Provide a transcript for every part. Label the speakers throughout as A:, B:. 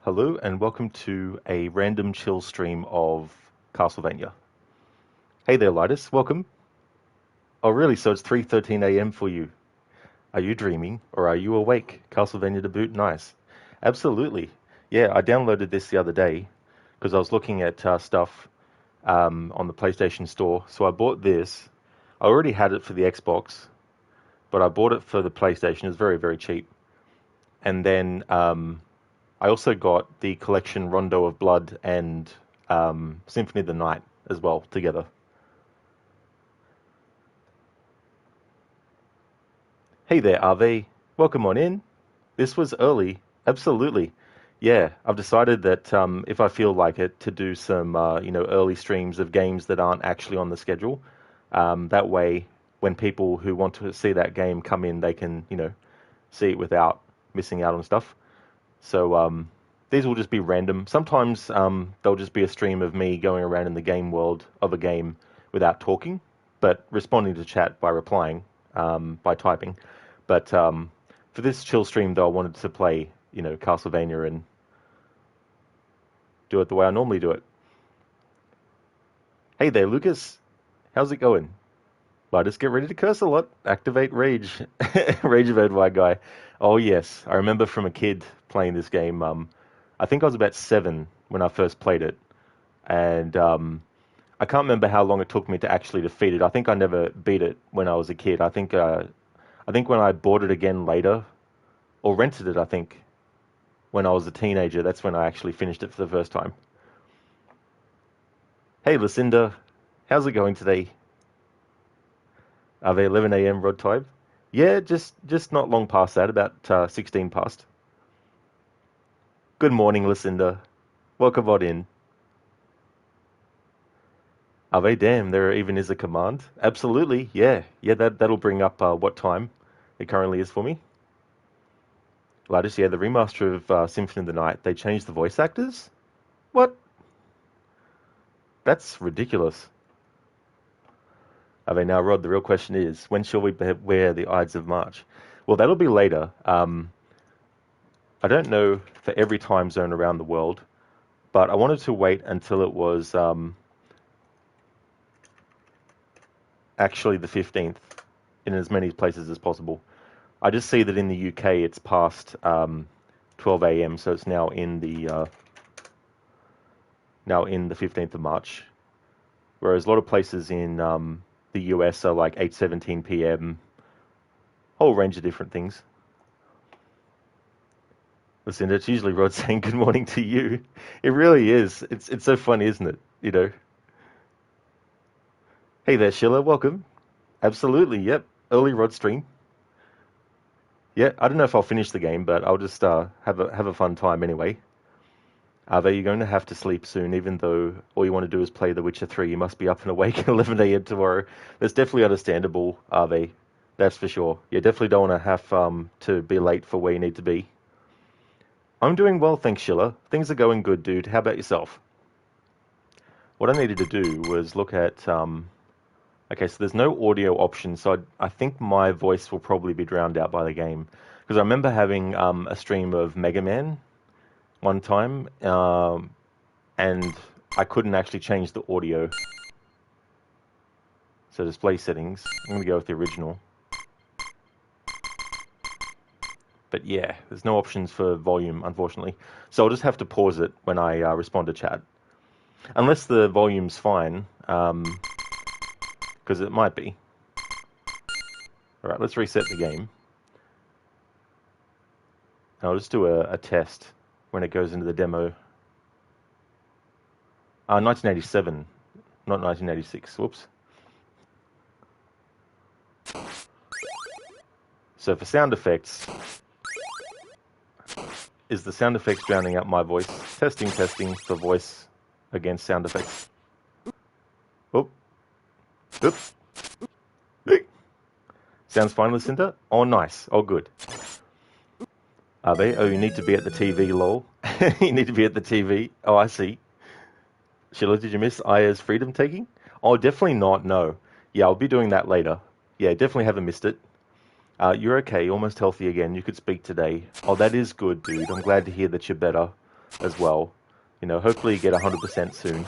A: Hello and welcome to a random chill stream of Castlevania. Hey there, Lidus. Welcome. Oh, really? So it's 3:13 a.m. for you. Are you dreaming or are you awake? Castlevania to boot? Nice. Absolutely. Yeah, I downloaded this the other day because I was looking at stuff on the PlayStation Store. So I bought this. I already had it for the Xbox, but I bought it for the PlayStation. It's very, very cheap. And then I also got the collection Rondo of Blood and Symphony of the Night as well together. Hey there, RV. Welcome on in. This was early. Absolutely. Yeah, I've decided that if I feel like it, to do some early streams of games that aren't actually on the schedule. That way, when people who want to see that game come in, they can see it without missing out on stuff. So these will just be random. Sometimes they'll just be a stream of me going around in the game world of a game without talking, but responding to chat by replying, by typing. But for this chill stream, though, I wanted to play, Castlevania and do it the way I normally do it. Hey there, Lucas. How's it going? Let us get ready to curse a lot. Activate Rage. Rage of Edward guy. Oh, yes. I remember from a kid playing this game. I think I was about 7 when I first played it. And I can't remember how long it took me to actually defeat it. I think I never beat it when I was a kid. I think when I bought it again later, or rented it, I think, when I was a teenager, that's when I actually finished it for the first time. Hey, Lucinda. How's it going today? Are they 11 a.m. Rod time? Yeah, just not long past that, about 16 past. Good morning, Lucinda. Welcome on in. Are they damn? There even is a command. Absolutely, yeah, yeah. That'll bring up what time it currently is for me. Lattice, yeah, the remaster of Symphony of the Night. They changed the voice actors. What? That's ridiculous. Are they now, Rod? The real question is, when shall we wear the Ides of March? Well, that'll be later. I don't know for every time zone around the world, but I wanted to wait until it was actually the 15th in as many places as possible. I just see that in the UK it's past 12 a.m., so it's now in the 15th of March, whereas a lot of places in the US are like 8:17 p.m. Whole range of different things. Listen, it's usually Rod saying good morning to you. It really is. It's so funny, isn't it? Hey there, Sheila. Welcome. Absolutely. Yep. Early Rod stream. Yeah. I don't know if I'll finish the game, but I'll just have a fun time anyway. Are you going to have to sleep soon, even though all you want to do is play The Witcher 3? You must be up and awake at 11 a.m. tomorrow. That's definitely understandable, Are? That's for sure. You definitely don't want to have to be late for where you need to be. I'm doing well, thanks, Sheila. Things are going good, dude. How about yourself? What I needed to do was look at... okay, so there's no audio option, so I think my voice will probably be drowned out by the game. Because I remember having a stream of Mega Man one time, and I couldn't actually change the audio. So display settings, I'm going to go with the original. But yeah, there's no options for volume, unfortunately. So I'll just have to pause it when I respond to chat. Unless the volume's fine, because it might be. Alright, let's reset the game. I'll just do a test when it goes into the demo. 1987, not 1986. Whoops. So for sound effects, is the sound effects drowning out my voice? Testing for voice against sound effects. Oop. Oops. Sounds fine, Lucinda? Oh, nice. Oh, good. Are they? Oh, you need to be at the TV, lol. You need to be at the TV. Oh, I see. Sheila, did you miss Aya's freedom taking? Oh, definitely not, no. Yeah, I'll be doing that later. Yeah, definitely haven't missed it. You're okay, almost healthy again. You could speak today. Oh, that is good, dude. I'm glad to hear that you're better. as well. You know, hopefully you get 100% soon.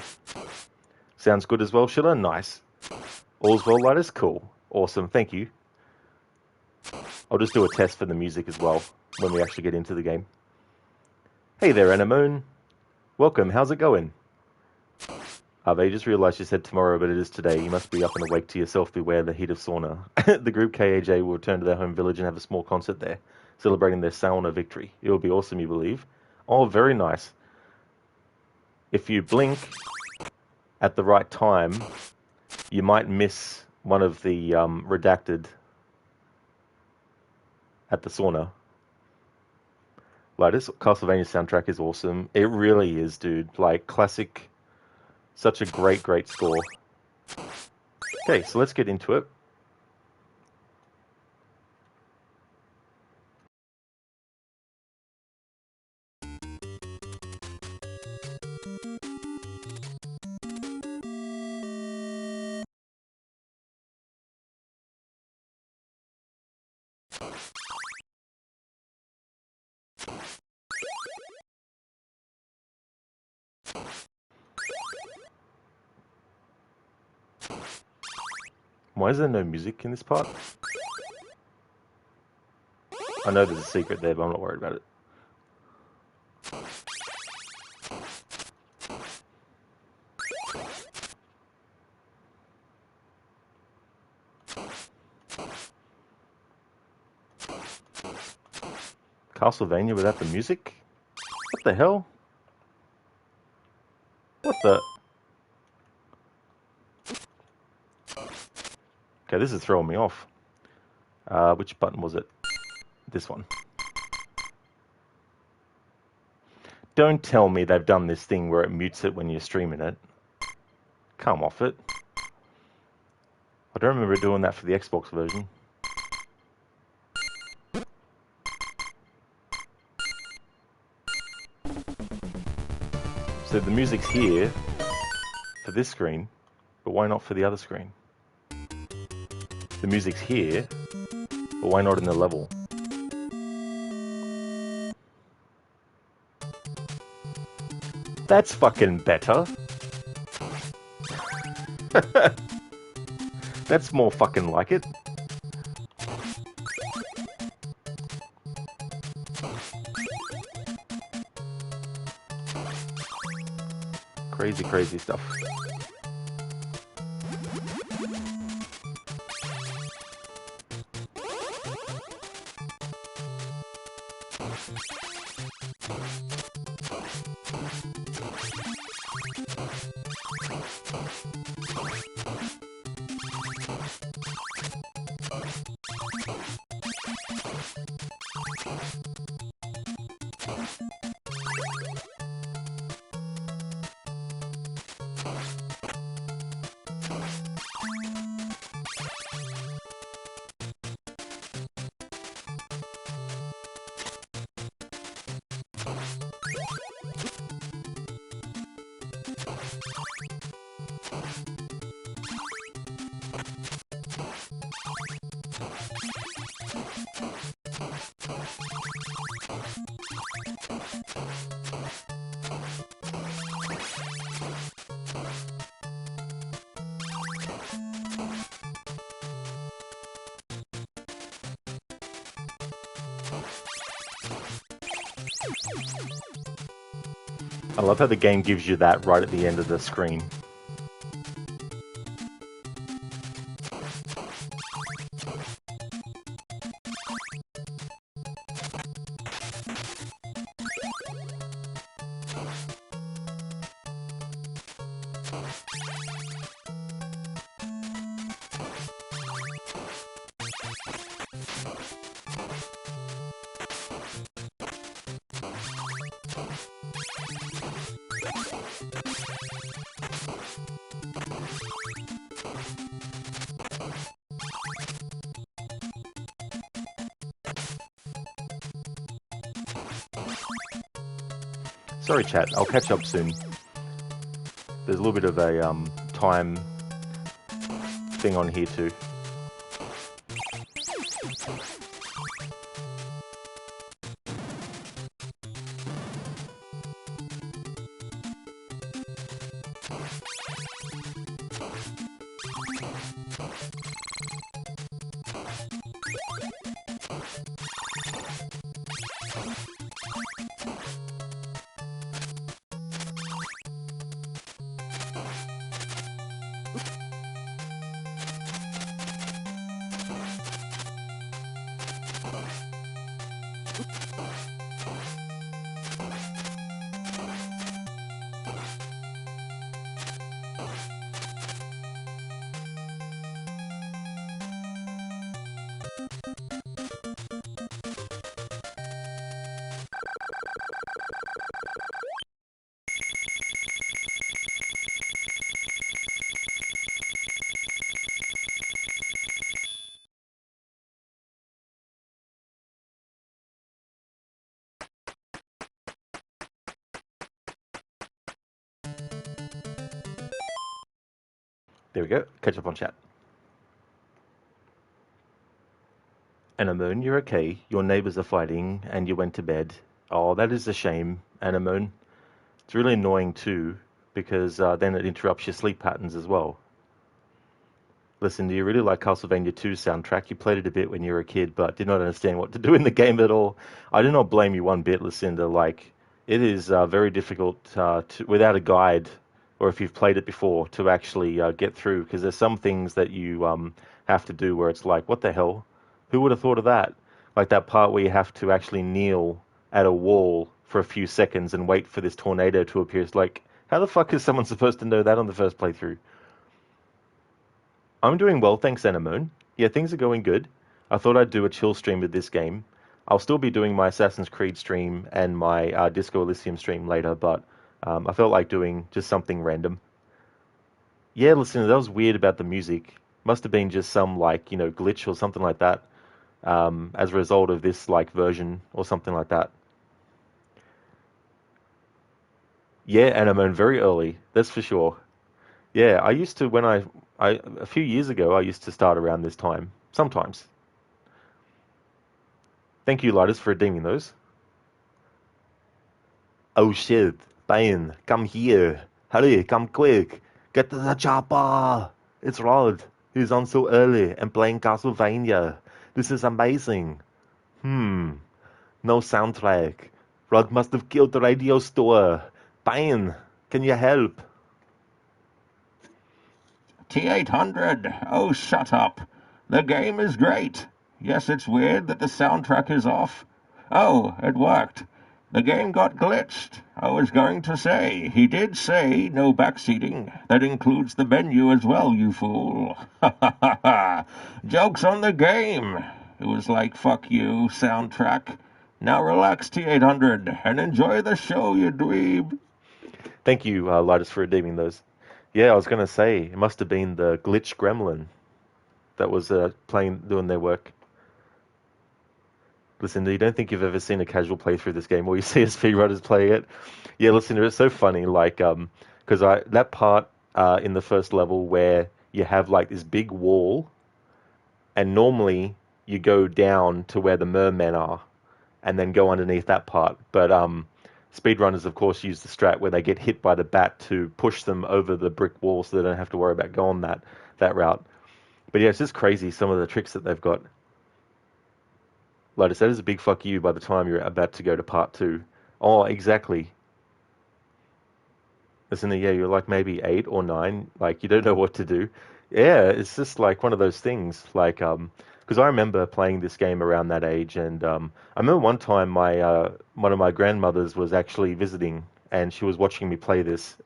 A: Sounds good as well, Schiller? Nice. All's well, Linus? Cool. Awesome, thank you. I'll just do a test for the music as well when we actually get into the game. Hey there, Anemone. Welcome, how's it going? They just realised you said tomorrow, but it is today. You must be up and awake to yourself. Beware the heat of sauna. The group KAJ will return to their home village and have a small concert there, celebrating their sauna victory. It will be awesome, you believe? Oh, very nice. If you blink at the right time, you might miss one of the redacted at the sauna. Like, this Castlevania soundtrack is awesome. It really is, dude. Like, classic. Such a great, great score. Okay, so let's get into it. Why is there no music in this part? I know there's a secret there, but I'm not worried about it. Castlevania without the music? What the hell? What the... Okay, this is throwing me off. Which button was it? This one. Don't tell me they've done this thing where it mutes it when you're streaming it. Come off it. I don't remember doing that for the Xbox version. So the music's here for this screen, but why not for the other screen? The music's here, but why not in the level? That's fucking better. That's more fucking like it. Crazy, crazy stuff. I love how the game gives you that right at the end of the screen. Sorry, chat. I'll catch up soon. There's a little bit of a time thing on here too. There we go. Catch up on chat. Anemone, you're okay. Your neighbors are fighting, and you went to bed. Oh, that is a shame, Anemone. It's really annoying too, because then it interrupts your sleep patterns as well. Listen, do you really like Castlevania 2 soundtrack? You played it a bit when you were a kid, but did not understand what to do in the game at all. I do not blame you one bit, Lucinda. Like, it is very difficult without a guide, or if you've played it before, to actually get through, because there's some things that you have to do where it's like, what the hell? Who would have thought of that? Like that part where you have to actually kneel at a wall for a few seconds and wait for this tornado to appear. It's like, how the fuck is someone supposed to know that on the first playthrough? I'm doing well, thanks, Anemone. Yeah, things are going good. I thought I'd do a chill stream with this game. I'll still be doing my Assassin's Creed stream and my Disco Elysium stream later, but I felt like doing just something random. Yeah, listen, that was weird about the music. Must have been just some, like, glitch or something like that, as a result of this, like, version or something like that. Yeah, Anemone, very early, that's for sure. Yeah, I used to, a few years ago, I used to start around this time, sometimes. Thank you, Lidus, for redeeming those. Oh shit, Bane, come here. Hurry, come quick. Get to the chopper. It's Rod. He's on so early and playing Castlevania. This is amazing. No soundtrack. Rod must have killed the radio store. Bane, can you help?
B: T800, oh shut up. The game is great. Yes, it's weird that the soundtrack is off. Oh, it worked. The game got glitched. I was going to say, he did say no backseating. That includes the menu as well, you fool. Ha ha ha ha. Joke's on the game. It was like, fuck you, soundtrack. Now relax, T800, and enjoy the show, you dweeb.
A: Thank you, Lidus, for redeeming those. Yeah, I was going to say, it must have been the glitch gremlin that was doing their work. Listen, you don't think you've ever seen a casual playthrough of this game, or you see a speedrunners playing it? Yeah, listen, it's so funny, like, because that part in the first level where you have like this big wall, and normally you go down to where the mermen are, and then go underneath that part. But speedrunners, of course, use the strat where they get hit by the bat to push them over the brick wall, so they don't have to worry about going that route. But yeah, it's just crazy some of the tricks that they've got. Lotus, that is a big fuck you by the time you're about to go to part 2. Oh, exactly. Listen, yeah, you're like maybe 8 or 9, like you don't know what to do. Yeah, it's just like one of those things, like, because I remember playing this game around that age, and I remember one time one of my grandmothers was actually visiting, and she was watching me play this.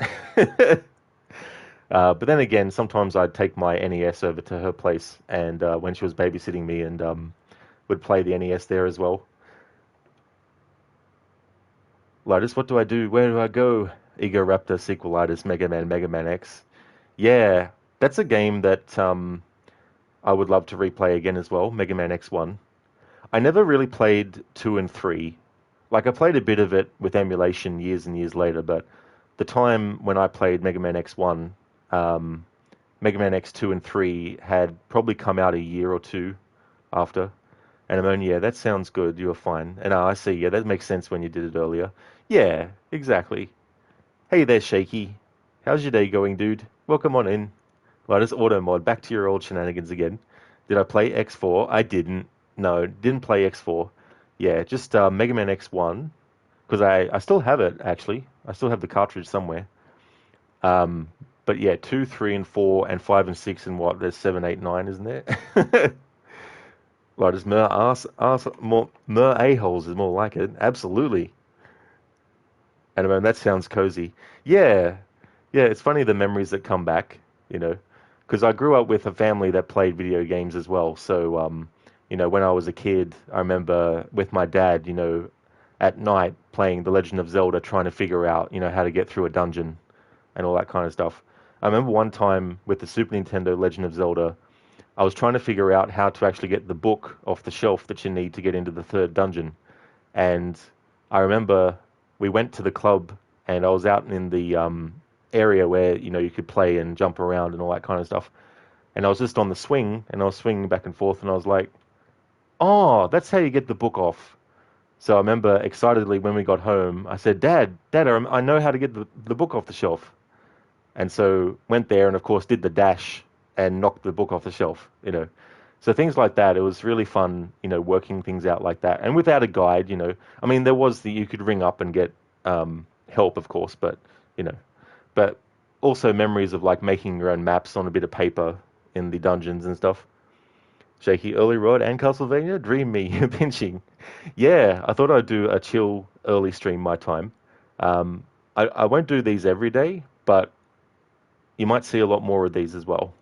A: But then again, sometimes I'd take my NES over to her place, and when she was babysitting me, and would play the NES there as well. Lotus, what do I do? Where do I go? Ego Raptor, Sequelitis, Mega Man X. Yeah, that's a game that I would love to replay again as well, Mega Man X1. I never really played 2 and 3. Like, I played a bit of it with emulation years and years later, but the time when I played Mega Man X1, Mega Man X2 and 3 had probably come out a year or two after. And I'm only, yeah, that sounds good. You're fine. And I see, yeah, that makes sense when you did it earlier. Yeah, exactly. Hey there, Shaky. How's your day going, dude? Welcome on in. Lotus Auto Mod, back to your old shenanigans again. Did I play X4? I didn't. No, didn't play X4. Yeah, just Mega Man X1. Because I still have it, actually. I still have the cartridge somewhere. But yeah, 2, 3, and 4, and 5 and 6, and what? There's 7, 8, 9, isn't there? Right, as mer a-holes is more like it. Absolutely. And I mean, that sounds cozy. Yeah. Yeah, it's funny the memories that come back, because I grew up with a family that played video games as well. So, when I was a kid, I remember with my dad, at night playing The Legend of Zelda, trying to figure out, how to get through a dungeon and all that kind of stuff. I remember one time with the Super Nintendo Legend of Zelda, I was trying to figure out how to actually get the book off the shelf that you need to get into the third dungeon. And I remember we went to the club, and I was out in the area where, you know, you could play and jump around and all that kind of stuff. And I was just on the swing, and I was swinging back and forth, and I was like, oh, that's how you get the book off. So I remember excitedly when we got home, I said, Dad, I know how to get the book off the shelf. And so went there and, of course, did the dash and knocked the book off the shelf, you know. So things like that, it was really fun, you know, working things out like that. And without a guide, you know, I mean, there was you could ring up and get help, of course, but, you know, but also memories of like making your own maps on a bit of paper in the dungeons and stuff. Shaky Early Rod and Castlevania, dream me, pinching. Yeah, I thought I'd do a chill early stream my time. I won't do these every day, but you might see a lot more of these as well.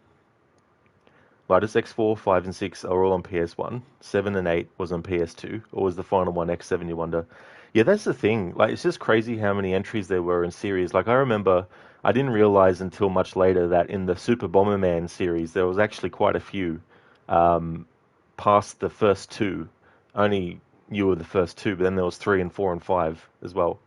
A: Lightest X4, 5 and 6 are all on PS1. 7 and 8 was on PS2, or was the final one X7, you wonder? Yeah, that's the thing. Like, it's just crazy how many entries there were in series. Like, I remember, I didn't realize until much later that in the Super Bomberman series, there was actually quite a few past the first two. Only you were the first two, but then there was 3 and 4 and 5 as well.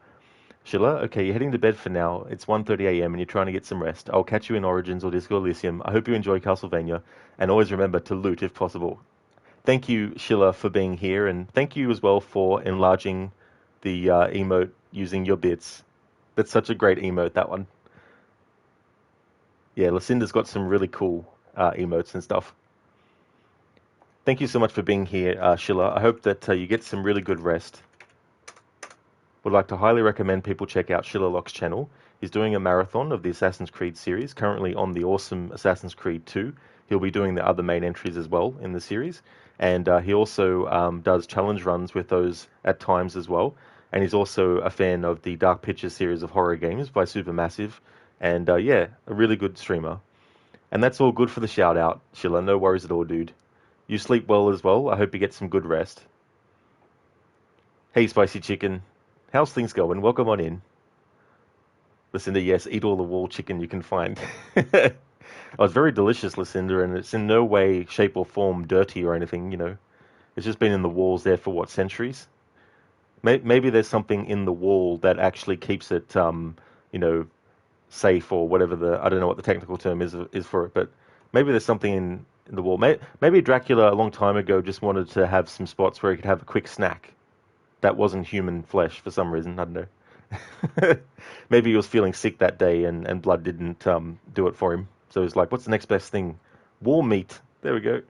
A: Sheila, okay, you're heading to bed for now. It's 1:30 a.m. and you're trying to get some rest. I'll catch you in Origins or Disco Elysium. I hope you enjoy Castlevania, and always remember to loot if possible. Thank you, Sheila, for being here, and thank you as well for enlarging the emote using your bits. That's such a great emote, that one. Yeah, Lucinda's got some really cool emotes and stuff. Thank you so much for being here, Sheila. I hope that you get some really good rest. Would like to highly recommend people check out Schiller Lock's channel. He's doing a marathon of the Assassin's Creed series, currently on the awesome Assassin's Creed 2. He'll be doing the other main entries as well in the series. And he also does challenge runs with those at times as well. And he's also a fan of the Dark Pictures series of horror games by Supermassive. And yeah, a really good streamer. And that's all good for the shout out, Schiller. No worries at all, dude. You sleep well as well. I hope you get some good rest. Hey, Spicy Chicken. How's things going? Welcome on in. Lucinda, yes, eat all the wall chicken you can find. Oh, it's very delicious, Lucinda, and it's in no way, shape, or form dirty or anything, you know. It's just been in the walls there for, what, centuries? Maybe there's something in the wall that actually keeps it, you know, safe or whatever I don't know what the technical term is for it, but maybe there's something in the wall. Maybe Dracula, a long time ago, just wanted to have some spots where he could have a quick snack. That wasn't human flesh for some reason. I don't know. Maybe he was feeling sick that day and blood didn't do it for him. So he's like, what's the next best thing? Wall meat. There we go.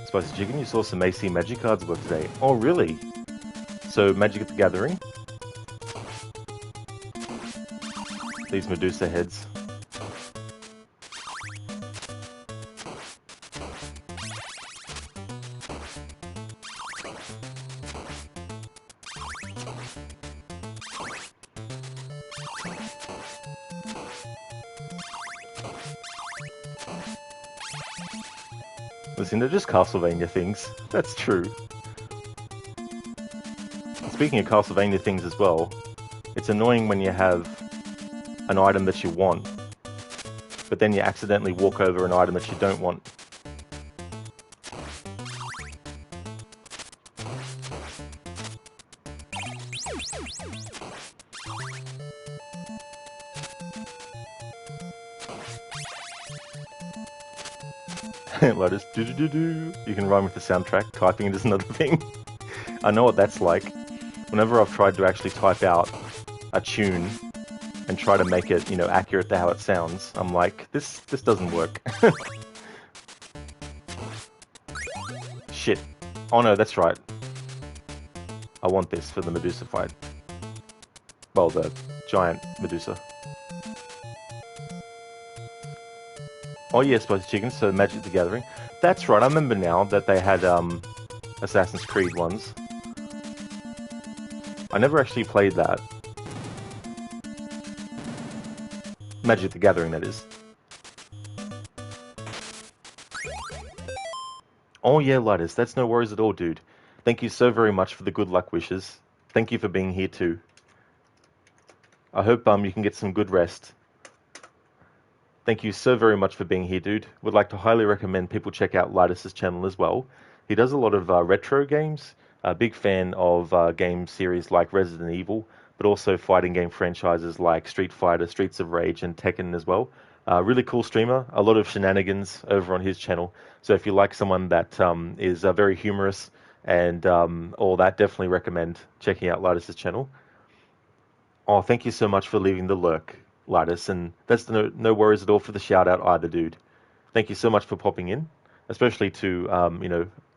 A: Spicy Chicken, you saw some AC Magic cards work today. Oh, really? So, Magic at the Gathering. These Medusa heads. Listen, they're just Castlevania things. That's true. Speaking of Castlevania things as well, it's annoying when you have an item that you want, but then you accidentally walk over an item that you don't want. Lotus, do-do-do-do. You can rhyme with the soundtrack. Typing it is another thing. I know what that's like. Whenever I've tried to actually type out a tune and try to make it, you know, accurate to how it sounds, I'm like, this doesn't work. Shit. Oh no, that's right. I want this for the Medusa fight. Well, the giant Medusa. Oh yeah, Spicy Chicken, so Magic the Gathering. That's right, I remember now that they had Assassin's Creed ones. I never actually played that. Magic the Gathering, that is. Oh yeah, Lidus, that's no worries at all, dude. Thank you so very much for the good luck wishes. Thank you for being here too. I hope you can get some good rest. Thank you so very much for being here, dude. Would like to highly recommend people check out Lidus's channel as well. He does a lot of retro games. A big fan of game series like Resident Evil, but also fighting game franchises like Street Fighter, Streets of Rage, and Tekken as well. Really cool streamer. A lot of shenanigans over on his channel. So if you like someone that is very humorous and all that, definitely recommend checking out Lidus's channel. Oh, thank you so much for leaving the lurk, Lidus, and that's no worries at all for the shout out either, dude. Thank you so much for popping in, especially to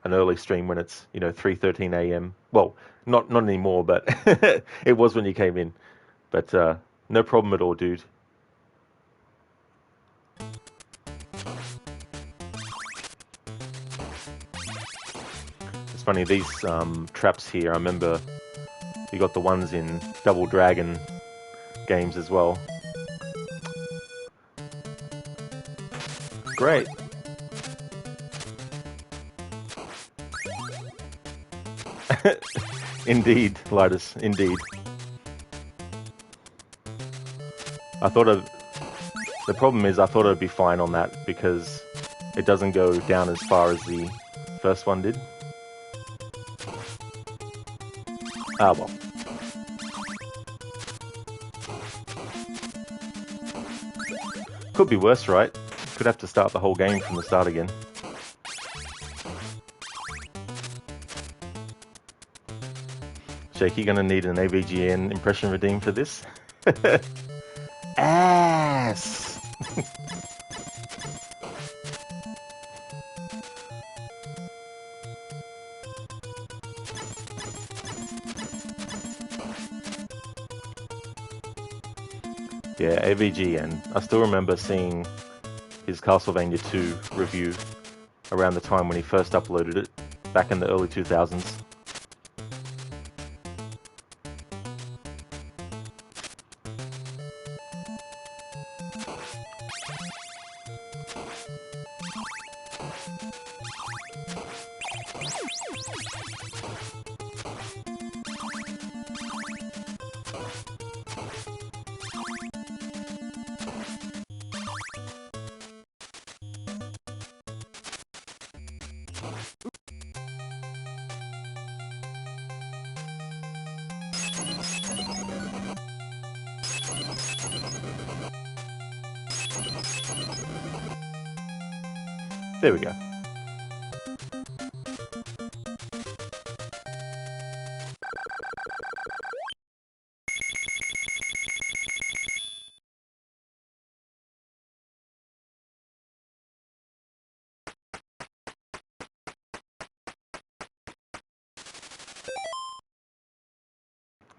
A: an early stream when it's 3:13 a.m. Well, not anymore, but it was when you came in. But no problem at all, dude. It's funny these traps here. I remember you got the ones in Double Dragon games as well. Great. Indeed, Lidus, indeed. I thought of the problem is I thought it'd be fine on that because it doesn't go down as far as the first one did. Ah well. Could be worse, right? Could have to start the whole game from the start again. Shaky gonna need an AVGN impression redeem for this. Ass! Yeah, AVGN. I still remember seeing his Castlevania 2 review around the time when he first uploaded it, back in the early 2000s. There we go.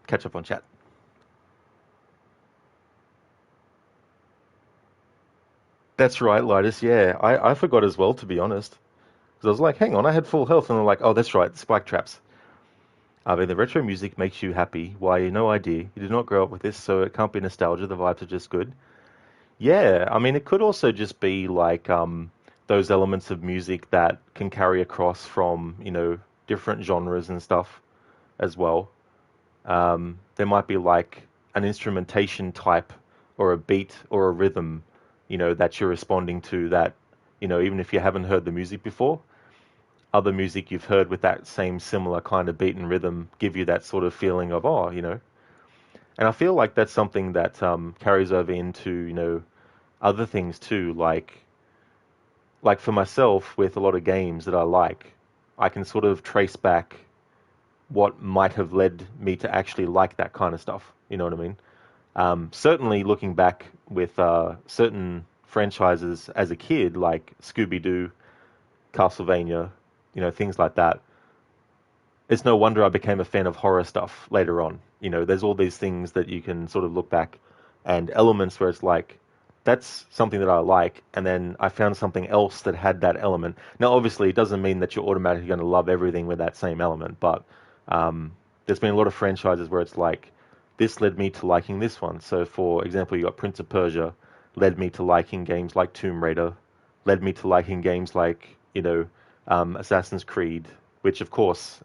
A: Catch up on chat. That's right, Lidus. Yeah, I forgot as well, to be honest. Because I was like, hang on, I had full health. And I'm like, oh, that's right, spike traps. But the retro music makes you happy. Why, no idea. You did not grow up with this, so it can't be nostalgia. The vibes are just good. Yeah, I mean, it could also just be like those elements of music that can carry across from, different genres and stuff as well. There might be like an instrumentation type or a beat or a rhythm, that you're responding to that, even if you haven't heard the music before, other music you've heard with that same similar kind of beat and rhythm give you that sort of feeling of, oh. And I feel like that's something that carries over into, other things too, like for myself with a lot of games that I like, I can sort of trace back what might have led me to actually like that kind of stuff. You know what I mean? Certainly looking back with certain franchises as a kid, like Scooby-Doo, Castlevania, things like that. It's no wonder I became a fan of horror stuff later on. You know, there's all these things that you can sort of look back and elements where it's like, that's something that I like, and then I found something else that had that element. Now, obviously, it doesn't mean that you're automatically going to love everything with that same element, but there's been a lot of franchises where it's like, this led me to liking this one. So, for example, you got Prince of Persia, led me to liking games like Tomb Raider, led me to liking games like, Assassin's Creed, which, of course,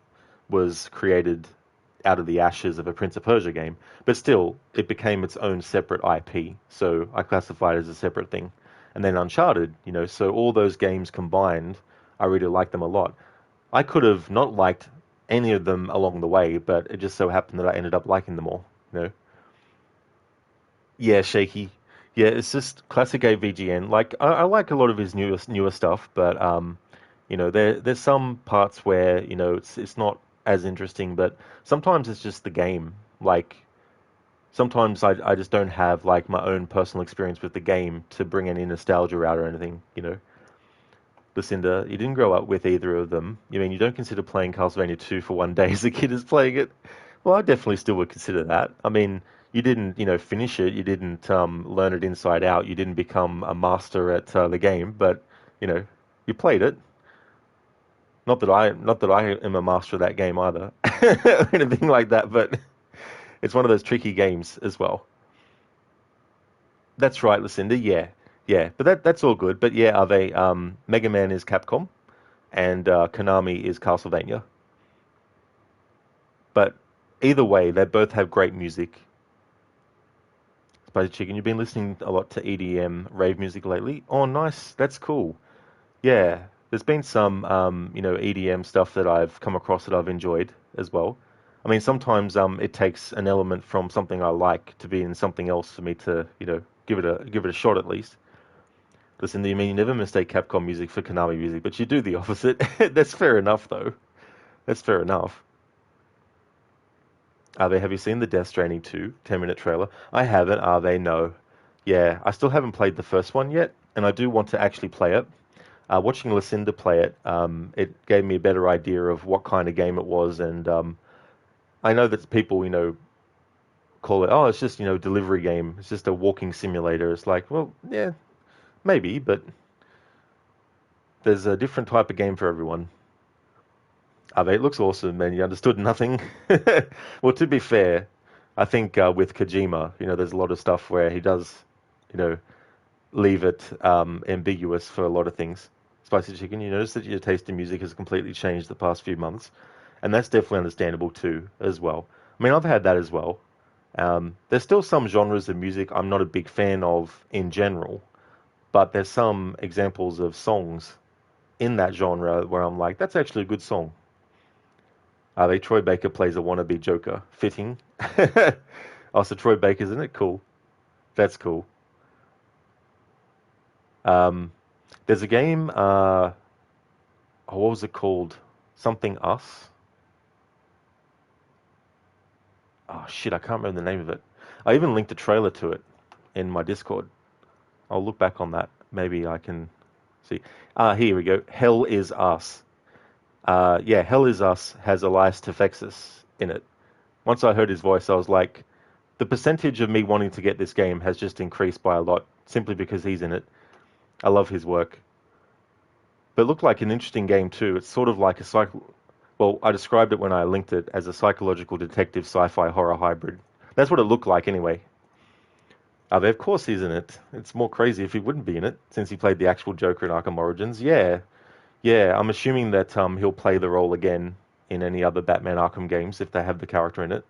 A: was created out of the ashes of a Prince of Persia game, but still, it became its own separate IP. So I classify it as a separate thing. And then Uncharted, so all those games combined, I really like them a lot. I could have not liked any of them along the way, but it just so happened that I ended up liking them all. You know? Yeah, shaky. Yeah, it's just classic AVGN. Like I like a lot of his newer stuff, but there's some parts where it's not as interesting. But sometimes it's just the game. Like sometimes I just don't have like my own personal experience with the game to bring any nostalgia out or anything. Lucinda, you didn't grow up with either of them. You mean you don't consider playing Castlevania 2 for one day as a kid as playing it? Well, I definitely still would consider that. I mean, you didn't, finish it. You didn't learn it inside out. You didn't become a master at the game, but you know, you played it. Not that I am a master of that game either, or anything like that. But it's one of those tricky games as well. That's right, Lucinda. Yeah, yeah. But that's all good. But yeah, are they? Mega Man is Capcom, and Konami is Castlevania. But either way, they both have great music. Spicy Chicken, you've been listening a lot to EDM rave music lately. Oh, nice. That's cool. Yeah, there's been some, EDM stuff that I've come across that I've enjoyed as well. I mean, sometimes it takes an element from something I like to be in something else for me to, give it a shot at least. Listen, you mean you never mistake Capcom music for Konami music, but you do the opposite. That's fair enough, though. That's fair enough. Have you seen the Death Stranding 2 10-minute trailer? I haven't. No. Yeah, I still haven't played the first one yet, and I do want to actually play it. Watching Lucinda play it, it gave me a better idea of what kind of game it was, and I know that people, call it, oh, it's just, delivery game. It's just a walking simulator. It's like, well, yeah, maybe, but there's a different type of game for everyone. It looks awesome, and you understood nothing. Well, to be fair, I think with Kojima, there's a lot of stuff where he does, you know, leave it ambiguous for a lot of things. Spicy Chicken, you notice that your taste in music has completely changed the past few months, and that's definitely understandable too, as well. I mean, I've had that as well. There's still some genres of music I'm not a big fan of in general, but there's some examples of songs in that genre where I'm like, that's actually a good song. Troy Baker plays a wannabe Joker. Fitting. Oh, so Troy Baker's in it? Cool. That's cool. Um, there's a game, what was it called? Something Us? Oh, shit, I can't remember the name of it. I even linked a trailer to it in my Discord. I'll look back on that. Maybe I can see. Here we go. Hell is Us. Yeah, Hell is Us has Elias Tefexis in it. Once I heard his voice, I was like, the percentage of me wanting to get this game has just increased by a lot simply because he's in it. I love his work. But it looked like an interesting game too. It's sort of like a well, I described it when I linked it as a psychological detective sci-fi horror hybrid. That's what it looked like anyway. Of course he's in it. It's more crazy if he wouldn't be in it, since he played the actual Joker in Arkham Origins. Yeah, yeah. I'm assuming that he'll play the role again in any other Batman Arkham games if they have the character in it.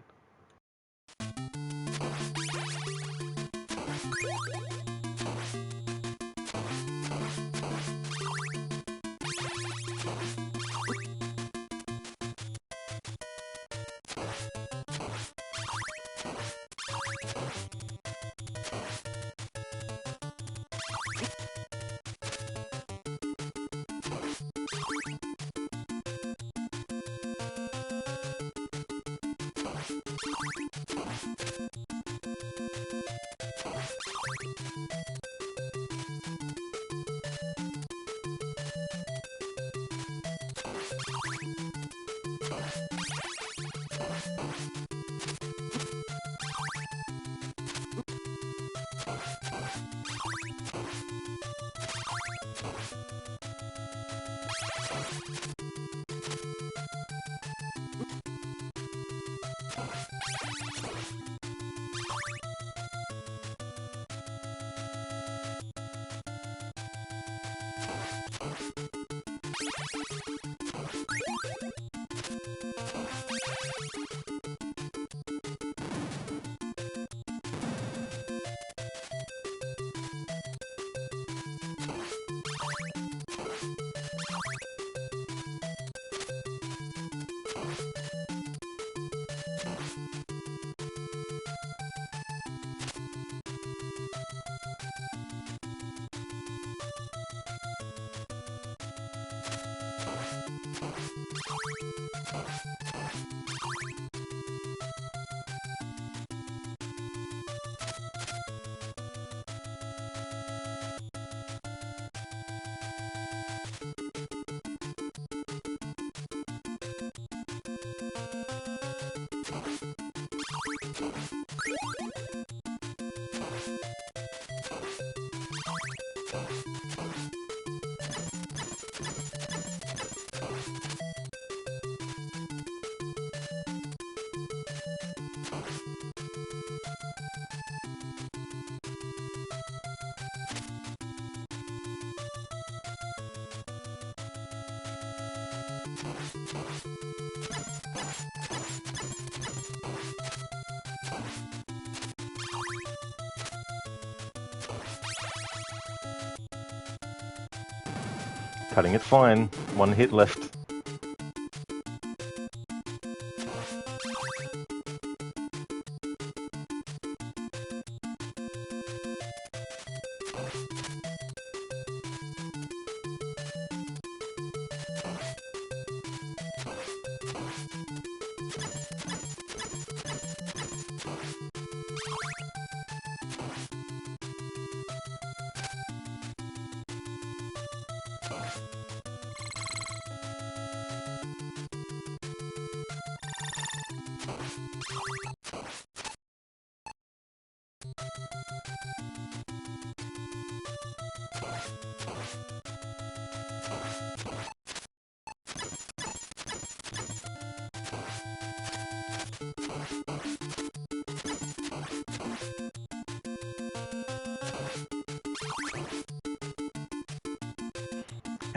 A: Cutting it fine. One hit left.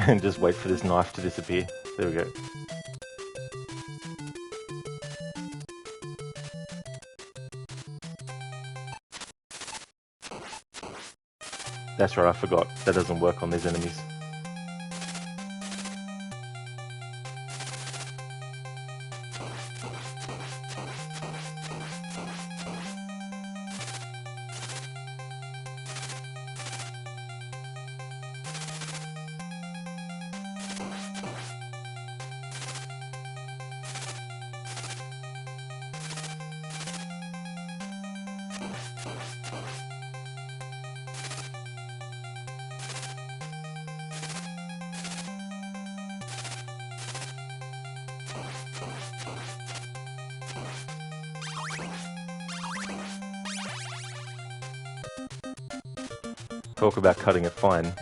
A: And just wait for this knife to disappear. There we go. That's right, I forgot. That doesn't work on these enemies. Talk about cutting it fine.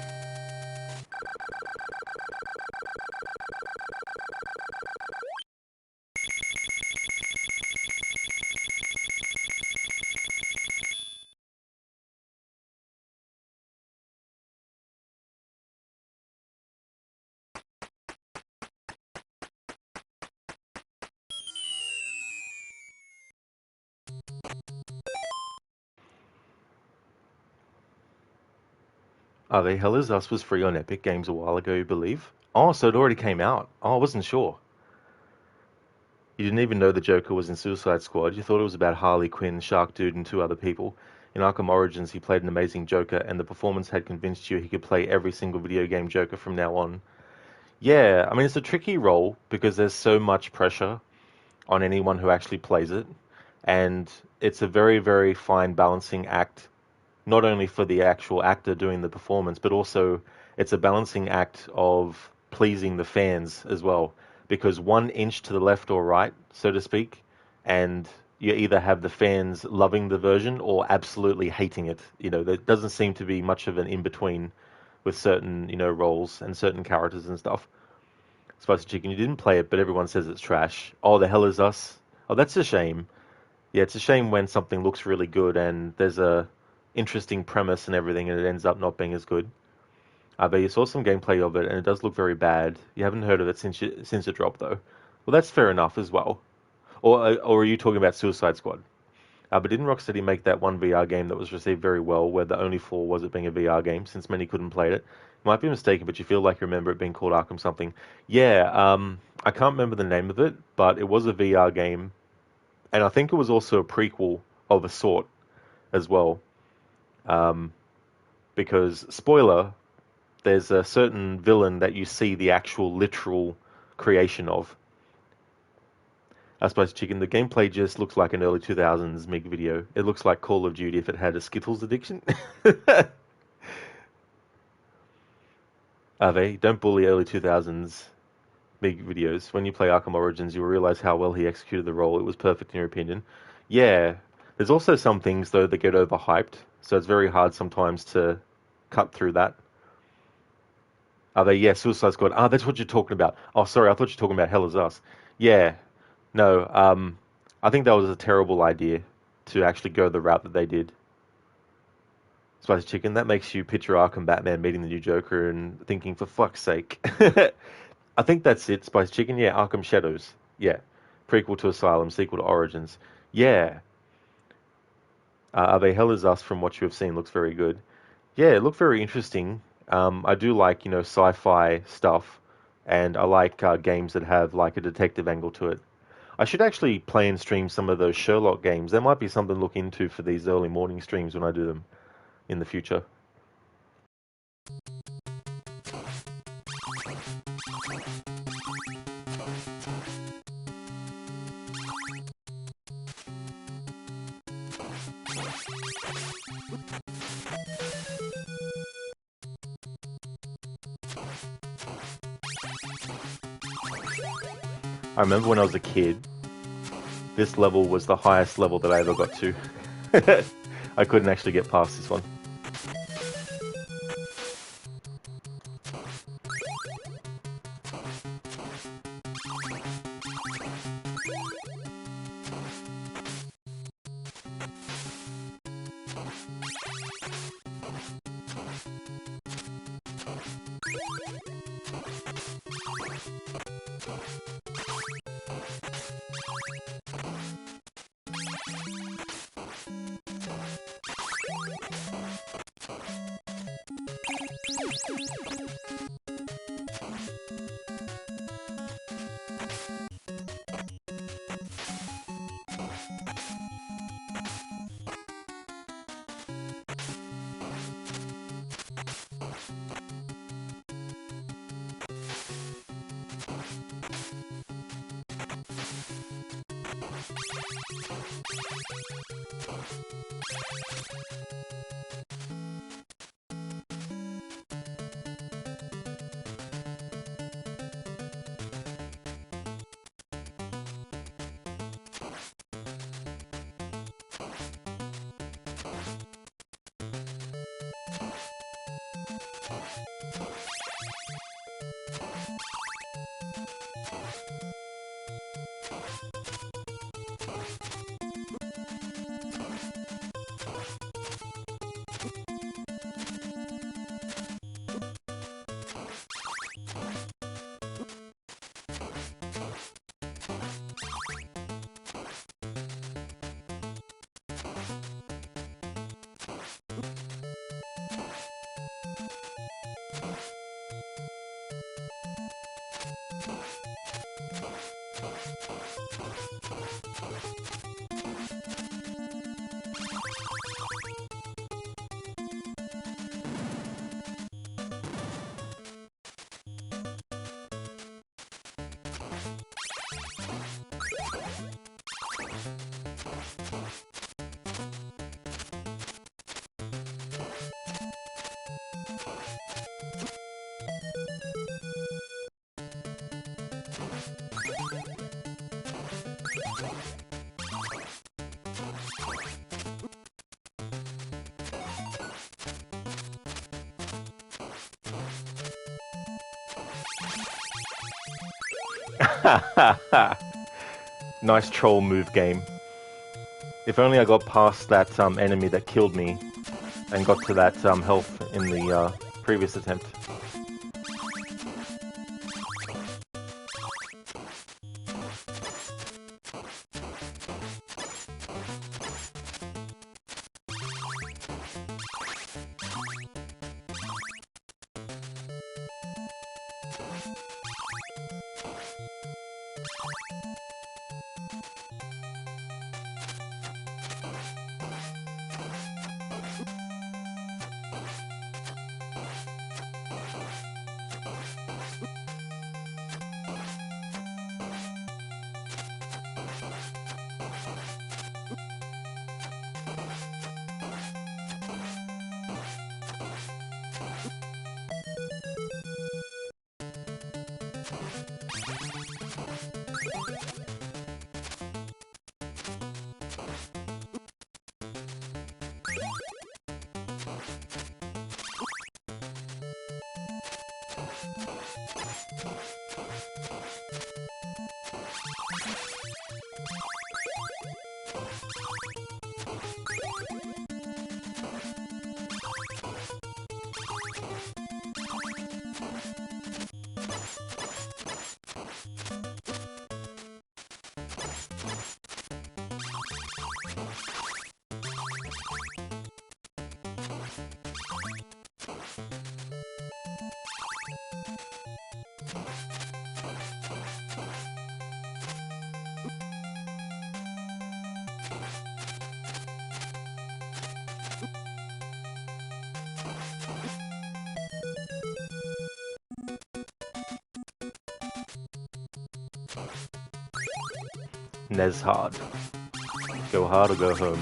A: Are They Hell Is Us was free on Epic Games a while ago, you believe? Oh, so it already came out. Oh, I wasn't sure. You didn't even know the Joker was in Suicide Squad. You thought it was about Harley Quinn, Shark Dude, and two other people. In Arkham Origins, he played an amazing Joker, and the performance had convinced you he could play every single video game Joker from now on. Yeah, I mean, it's a tricky role because there's so much pressure on anyone who actually plays it, and it's a very, very fine balancing act, not only for the actual actor doing the performance, but also it's a balancing act of pleasing the fans as well. Because 1 inch to the left or right, so to speak, and you either have the fans loving the version or absolutely hating it. You know, there doesn't seem to be much of an in between with certain, roles and certain characters and stuff. Spicy Chicken, you didn't play it, but everyone says it's trash. Oh, the hell is us? Oh, that's a shame. Yeah, it's a shame when something looks really good and there's a interesting premise and everything, and it ends up not being as good. But you saw some gameplay of it, and it does look very bad. You haven't heard of it since it dropped, though. Well, that's fair enough as well. Or are you talking about Suicide Squad? But didn't Rocksteady make that one VR game that was received very well, where the only flaw was it being a VR game, since many couldn't play it? You might be mistaken, but you feel like you remember it being called Arkham something. Yeah, I can't remember the name of it, but it was a VR game, and I think it was also a prequel of a sort as well. Um, because, spoiler, there's a certain villain that you see the actual literal creation of. I suppose, Chicken, the gameplay just looks like an early 2000s MIG video. It looks like Call of Duty if it had a Skittles addiction. Ave, don't bully early 2000s MIG videos. When you play Arkham Origins, you'll realize how well he executed the role. It was perfect in your opinion. Yeah, there's also some things, though, that get overhyped, so it's very hard sometimes to cut through that. Are they? Yeah, Suicide Squad. Ah, that's what you're talking about. Oh, sorry, I thought you were talking about Hell Is Us. Yeah, no, I think that was a terrible idea to actually go the route that they did. Spicy Chicken, that makes you picture Arkham Batman meeting the new Joker and thinking, for fuck's sake. I think that's it, Spicy Chicken. Yeah, Arkham Shadows. Yeah. Prequel to Asylum, sequel to Origins. Yeah. Are they Hell Is Us from what you have seen looks very good. Yeah, it looked very interesting. I do like, sci-fi stuff, and I like games that have like a detective angle to it. I should actually play and stream some of those Sherlock games. There might be something to look into for these early morning streams when I do them in the future. I remember when I was a kid, this level was the highest level that I ever got to. I couldn't actually get past this one. Nice troll move game. If only I got past that enemy that killed me and got to that health in the previous attempt. NES hard. Go hard or go home.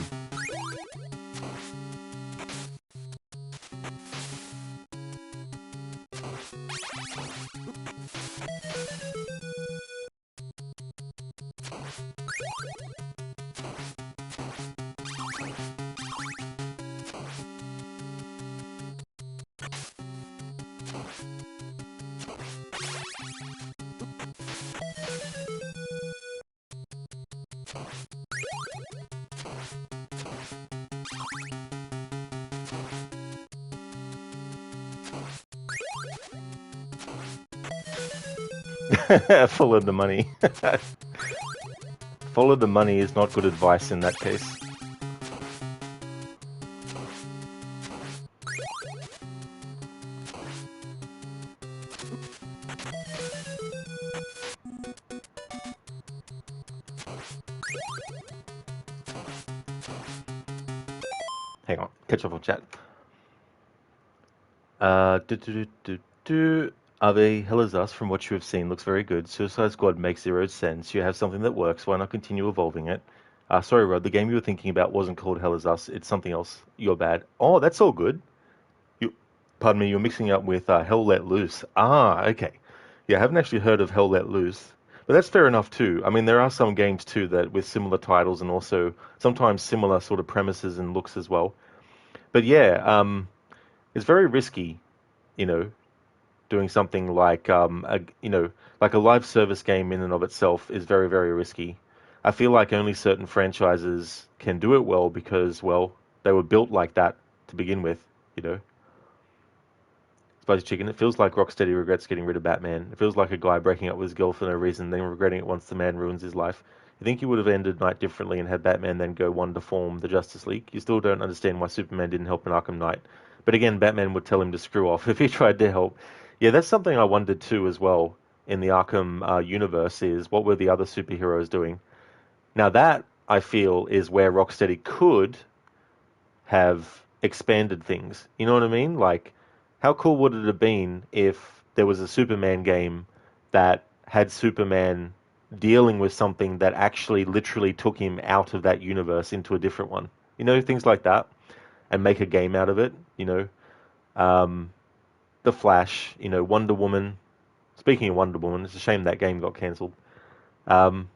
A: Follow the money. Follow the money is not good advice in that case. Hang on, catch up on chat. Do, do, do, do, do. Ave, Hell is Us, from what you have seen, looks very good. Suicide Squad makes zero sense. You have something that works, why not continue evolving it? Sorry, Rod, the game you were thinking about wasn't called Hell is Us, it's something else. You're bad. Oh, that's all good. You, pardon me, you're mixing it up with Hell Let Loose. Ah, okay. Yeah, I haven't actually heard of Hell Let Loose. But that's fair enough too. I mean, there are some games too that with similar titles and also sometimes similar sort of premises and looks as well. But yeah, it's very risky, you know, doing something like like a live service game in and of itself is very, very risky. I feel like only certain franchises can do it well because, well, they were built like that to begin with, you know. Spicy Chicken, it feels like Rocksteady regrets getting rid of Batman. It feels like a guy breaking up with his girl for no reason, then regretting it once the man ruins his life. You think you would have ended Night differently and had Batman then go on to form the Justice League? You still don't understand why Superman didn't help in Arkham Knight. But again, Batman would tell him to screw off if he tried to help. Yeah, that's something I wondered too as well in the Arkham universe is what were the other superheroes doing? Now that, I feel, is where Rocksteady could have expanded things. You know what I mean? Like, how cool would it have been if there was a Superman game that had Superman dealing with something that actually literally took him out of that universe into a different one? You know, things like that, and make a game out of it. You know, um, The Flash. You know, Wonder Woman. Speaking of Wonder Woman, it's a shame that game got cancelled. Um,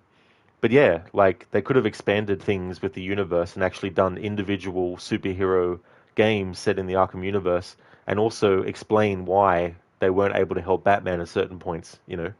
A: but yeah, like they could have expanded things with the universe and actually done individual superhero games set in the Arkham universe and also explain why they weren't able to help Batman at certain points, you know.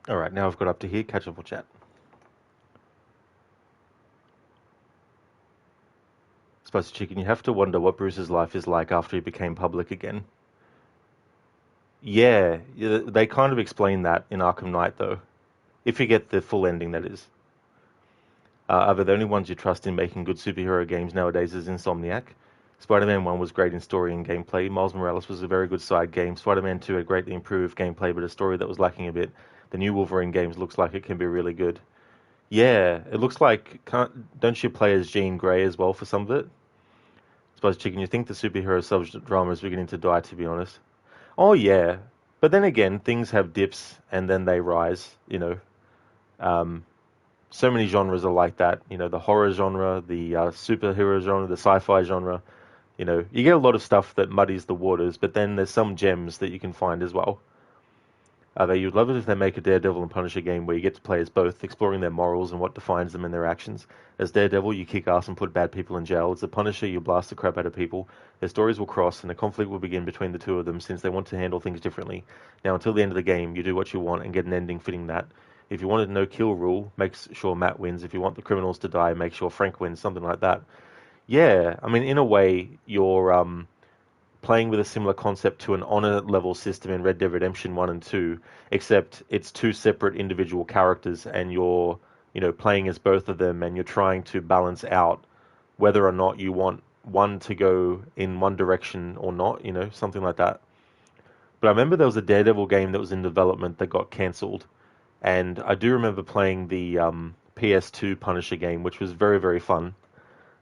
A: All right, now I've got up to here. Catch up or chat. Spicy Chicken, you have to wonder what Bruce's life is like after he became public again. Yeah, they kind of explain that in Arkham Knight, though. If you get the full ending, that is. Are the only ones you trust in making good superhero games nowadays is Insomniac. Spider-Man 1 was great in story and gameplay. Miles Morales was a very good side game. Spider-Man 2 had greatly improved gameplay, but a story that was lacking a bit. The new Wolverine games looks like it can be really good. Yeah, it looks like... don't you play as Jean Grey as well for some of it? Spicy Chicken, you think the superhero subdrama is beginning to die, to be honest? Oh, yeah. But then again, things have dips and then they rise. Um, so many genres are like that. The horror genre, the superhero genre, the sci-fi genre. You get a lot of stuff that muddies the waters, but then there's some gems that you can find as well. You'd love it if they make a Daredevil and Punisher game where you get to play as both, exploring their morals and what defines them and their actions. As Daredevil, you kick ass and put bad people in jail. As a Punisher, you blast the crap out of people. Their stories will cross, and a conflict will begin between the two of them since they want to handle things differently. Now, until the end of the game, you do what you want and get an ending fitting that. If you wanted a no-kill rule, make sure Matt wins. If you want the criminals to die, make sure Frank wins, something like that. Yeah, I mean, in a way, you're playing with a similar concept to an honor level system in Red Dead Redemption 1 and 2, except it's two separate individual characters and you're, playing as both of them and you're trying to balance out whether or not you want one to go in one direction or not, something like that. But I remember there was a Daredevil game that was in development that got cancelled, and I do remember playing the PS2 Punisher game, which was very, very fun,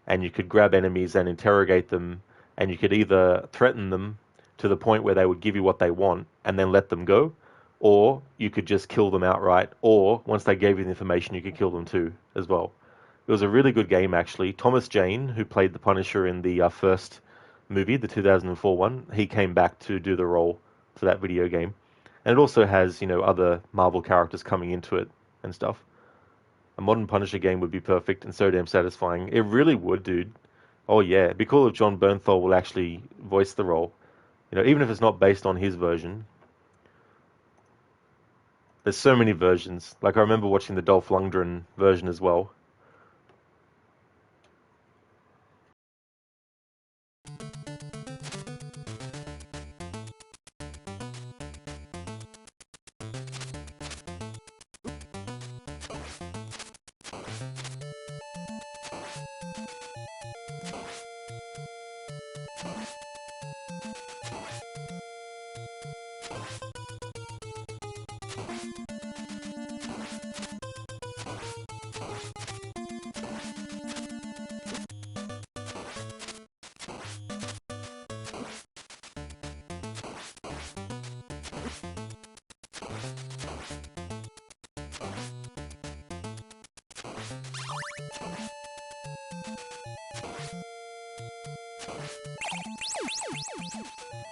A: and you could grab enemies and interrogate them, and you could either threaten them to the point where they would give you what they want and then let them go, or you could just kill them outright, or once they gave you the information, you could kill them too as well. It was a really good game, actually. Thomas Jane, who played the Punisher in the first movie, the 2004 one, he came back to do the role for that video game. And it also has, other Marvel characters coming into it and stuff. A modern Punisher game would be perfect and so damn satisfying. It really would, dude. Oh yeah, it'd be cool if John Bernthal will actually voice the role. Even if it's not based on his version. There's so many versions. Like I remember watching the Dolph Lundgren version as well.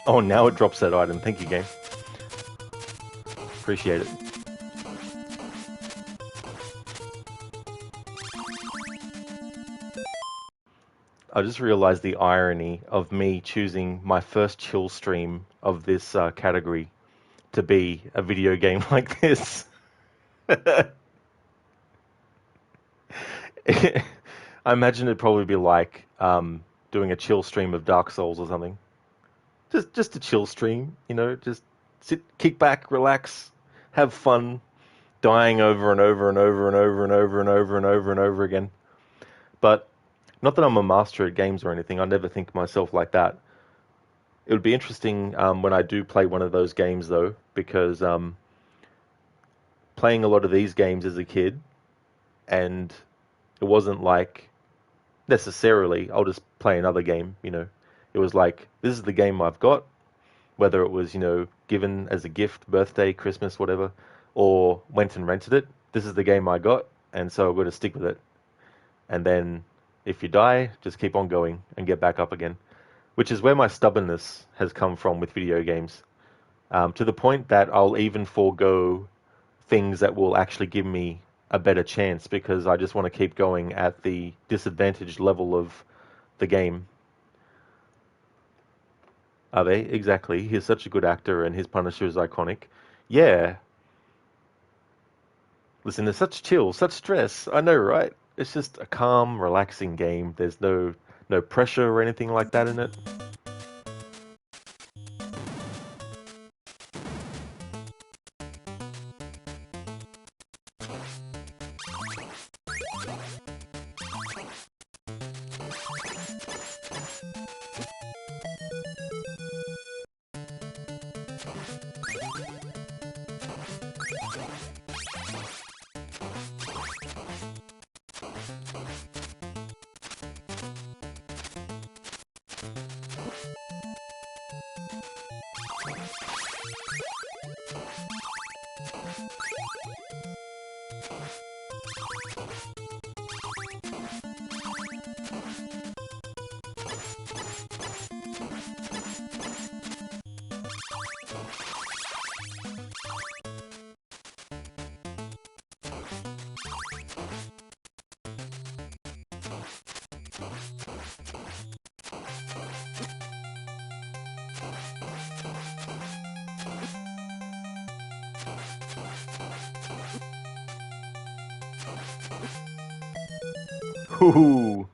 A: Oh, now it drops that item. Thank you, game. Appreciate it. I just realized the irony of me choosing my first chill stream of this category to be a video game like this. I imagine it'd probably be like doing a chill stream of Dark Souls or something. Just a chill stream, just sit, kick back, relax, have fun, dying over and over and over and over and over and over and over and over again. But not that I'm a master at games or anything. I never think of myself like that. It would be interesting when I do play one of those games, though, because playing a lot of these games as a kid, and it wasn't like necessarily I'll just play another game. It was like, this is the game I've got, whether it was, given as a gift, birthday, Christmas, whatever, or went and rented it. This is the game I got, and so I'm going to stick with it. And then if you die, just keep on going and get back up again, which is where my stubbornness has come from with video games, to the point that I'll even forego things that will actually give me a better chance because I just want to keep going at the disadvantaged level of the game. Are they? Exactly. He's such a good actor and his Punisher is iconic. Yeah. Listen, there's such chill, such stress. I know, right? It's just a calm, relaxing game. There's no pressure or anything like that in it. Ooh.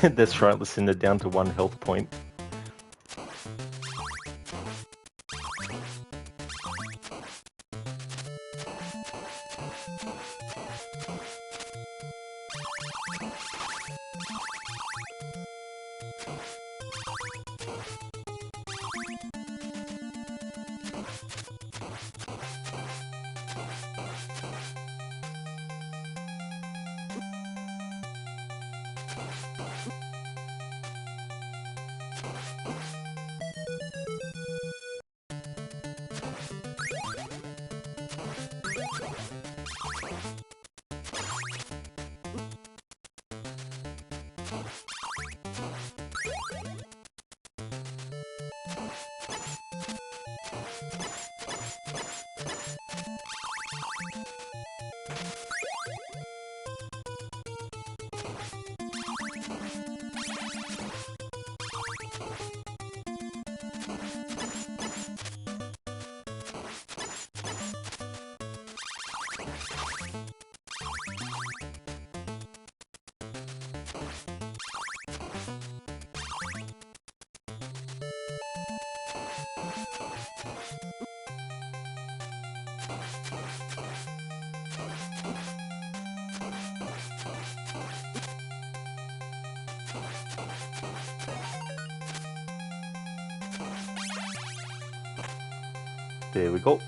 A: That's right, Lucinda, down to 1 health point. There we go.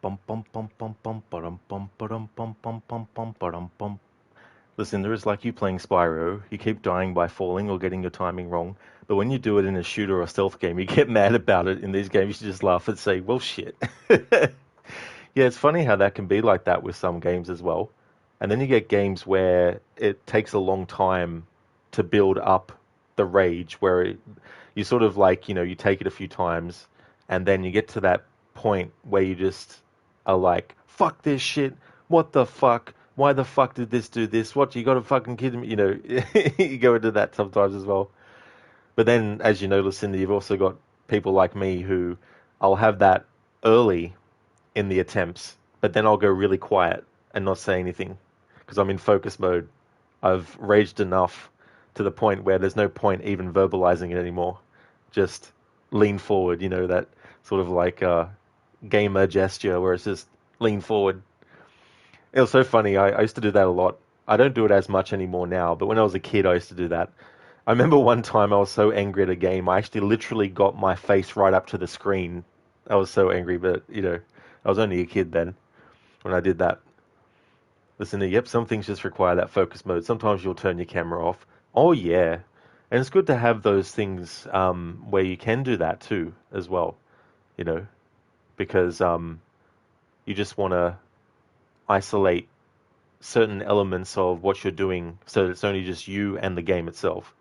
A: Bum bum bum bum bum bum bum bum bum bum bum bum bum bum. Lucinda, it's like you playing Spyro. You keep dying by falling or getting your timing wrong. But when you do it in a shooter or stealth game, you get mad about it. In these games, you just laugh and say, well, shit. Yeah, it's funny how that can be like that with some games as well. And then you get games where it takes a long time to build up the rage, where you sort of like, you take it a few times, and then you get to that point where you just are like, fuck this shit. What the fuck? Why the fuck did this do this? What, you gotta fucking kid me? You go into that sometimes as well. But then, as you know, Lucinda, you've also got people like me who I'll have that early in the attempts, but then I'll go really quiet and not say anything because I'm in focus mode. I've raged enough to the point where there's no point even verbalizing it anymore. Just lean forward, that sort of like gamer gesture where it's just lean forward. It was so funny. I used to do that a lot. I don't do it as much anymore now, but when I was a kid, I used to do that. I remember one time I was so angry at a game, I actually literally got my face right up to the screen. I was so angry, but I was only a kid then when I did that. Listen, yep, some things just require that focus mode. Sometimes you'll turn your camera off. Oh yeah, and it's good to have those things where you can do that too, as well. You know, because you just want to isolate certain elements of what you're doing, so it's only just you and the game itself.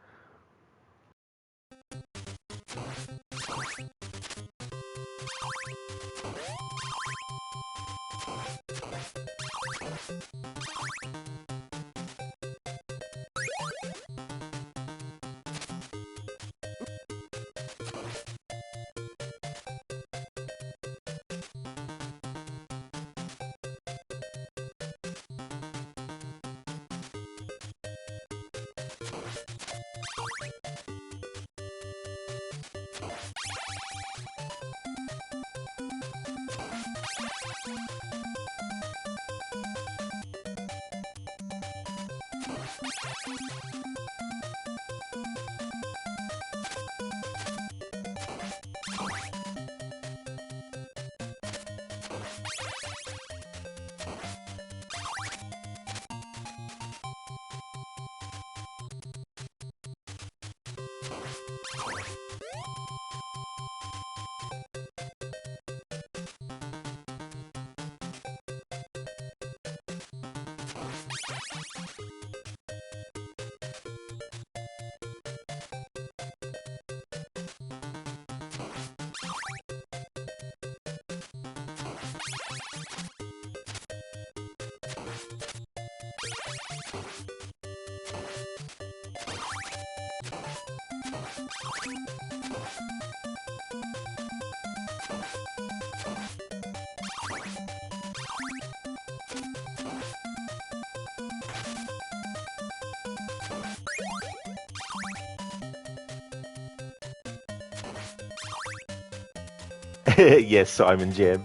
A: Yes, Simon Jam.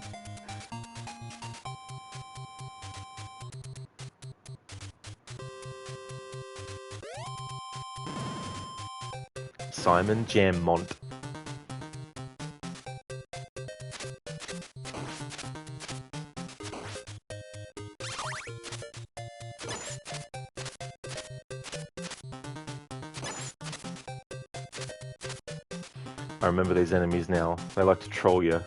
A: Simon Jammont. I remember these enemies now. They like to troll you.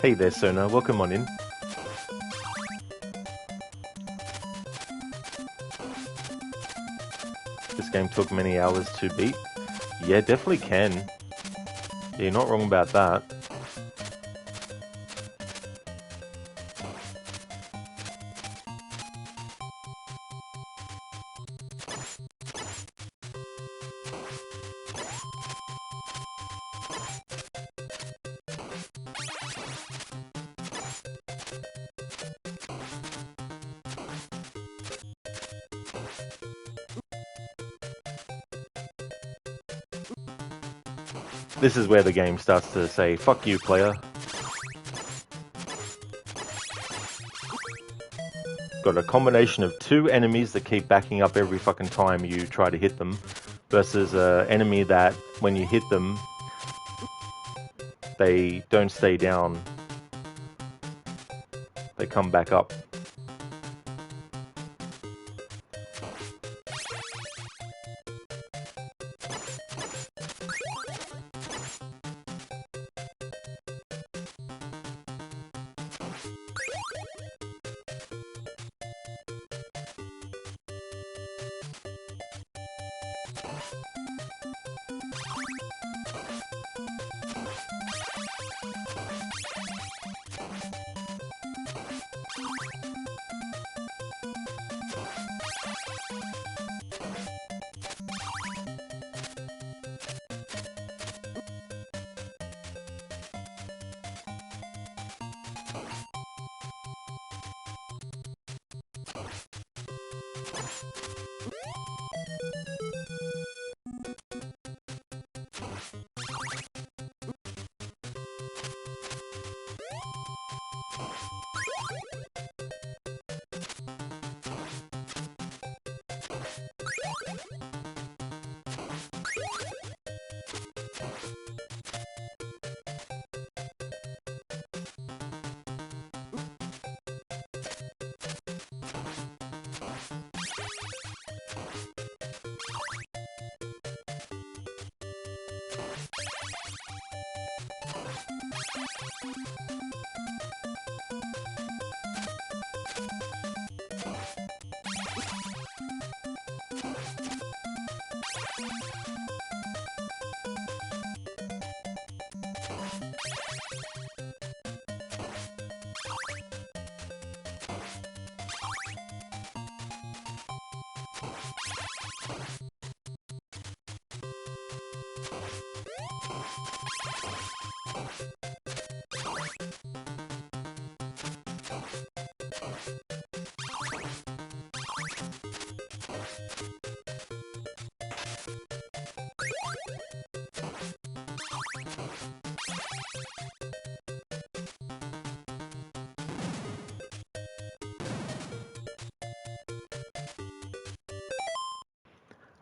A: Hey there, Sona. Welcome on in. This game took many hours to beat. Yeah, definitely can. Yeah, you're not wrong about that. This is where the game starts to say, fuck you, player. Got a combination of two enemies that keep backing up every fucking time you try to hit them, versus an enemy that, when you hit them, they don't stay down. They come back up.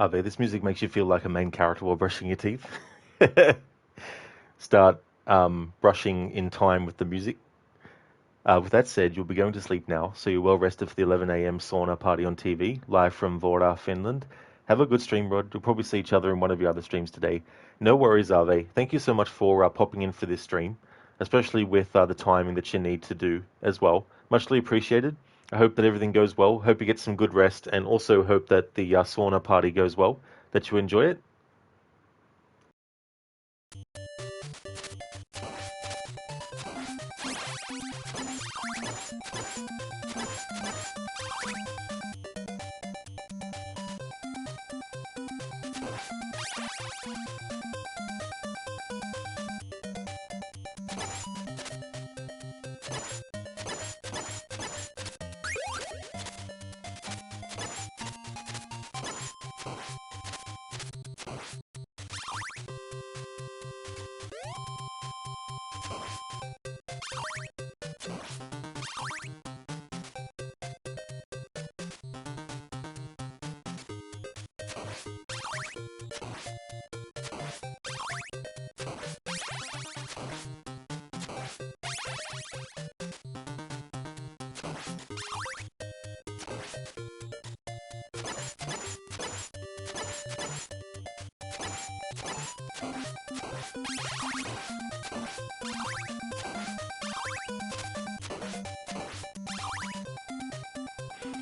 A: Ave, this music makes you feel like a main character while brushing your teeth. Start brushing in time with the music. With that said, you'll be going to sleep now, so you're well rested for the 11 a.m. sauna party on TV, live from Vora, Finland. Have a good stream, Rod. You'll probably see each other in one of your other streams today. No worries, Ave. Thank you so much for popping in for this stream, especially with the timing that you need to do as well. Muchly appreciated. I hope that everything goes well. Hope you get some good rest, and also hope that the sauna party goes well, that you enjoy it.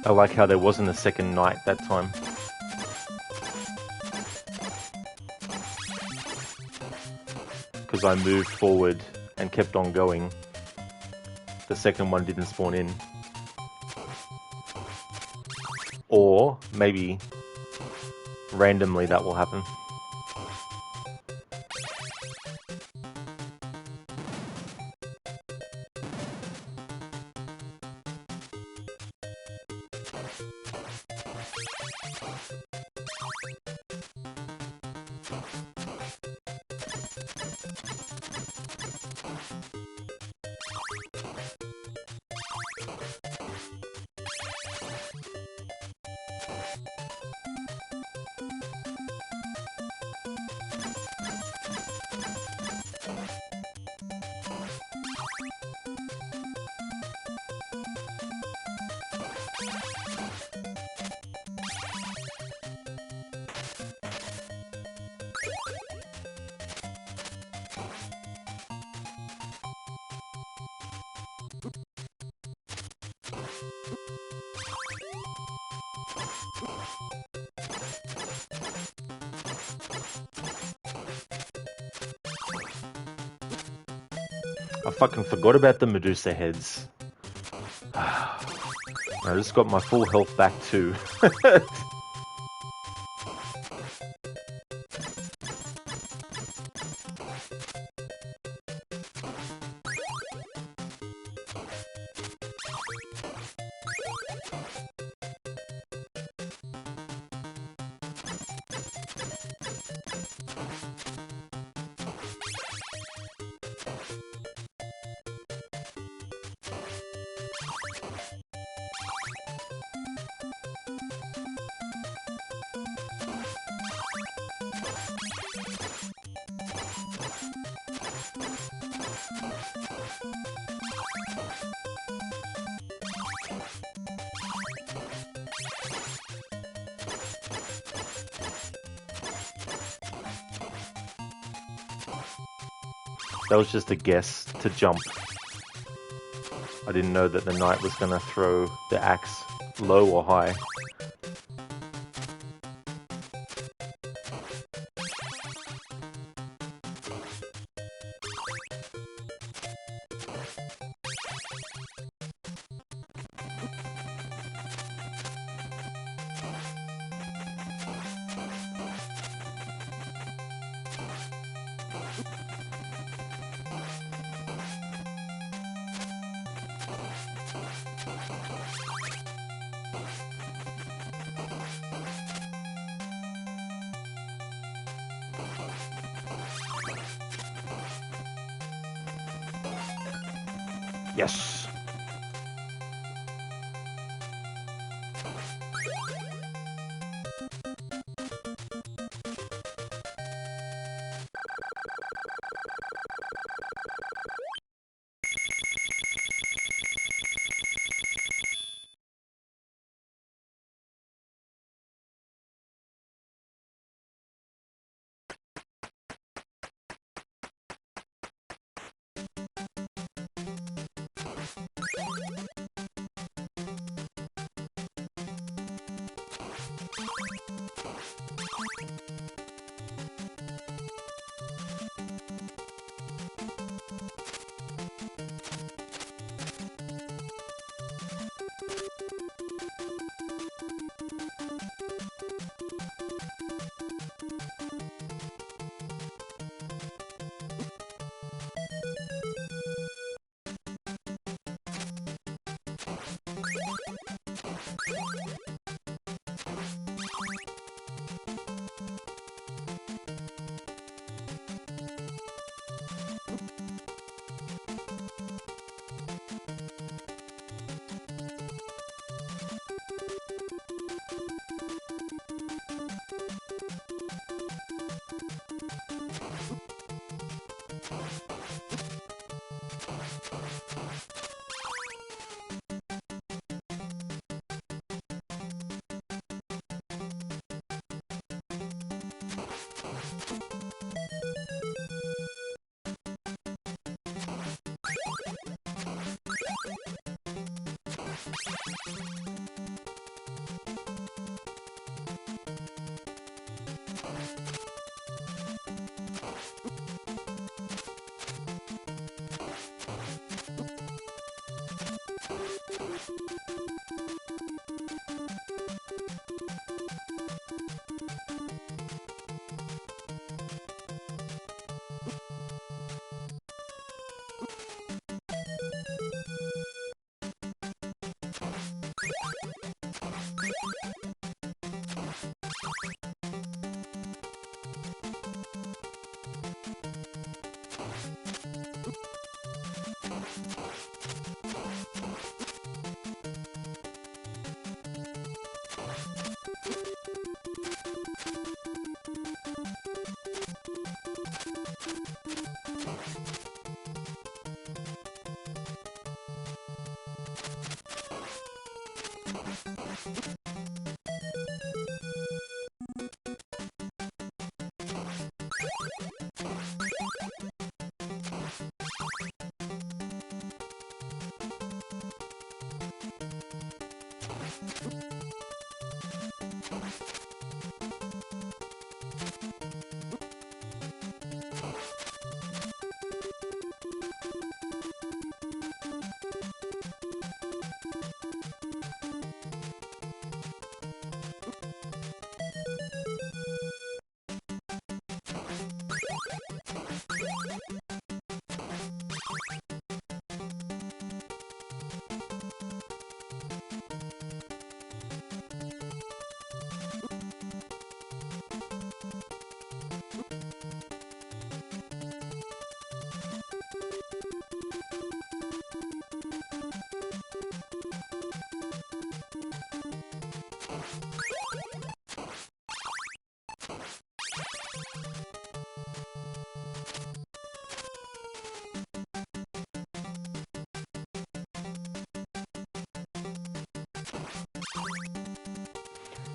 A: I like how there wasn't a second night that time. Because I moved forward and kept on going. The second one didn't spawn in. Or maybe randomly that will happen. I fucking forgot about the Medusa heads. I just got my full health back too. That was just a guess to jump. I didn't know that the knight was going to throw the axe low or high. Yes.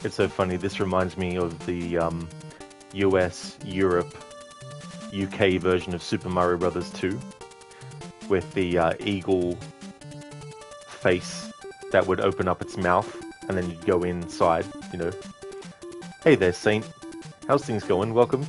A: It's so funny. This reminds me of the US, Europe, UK version of Super Mario Brothers 2 with the eagle face that would open up its mouth and then you'd go inside, you know. Hey there, Saint. How's things going? Welcome.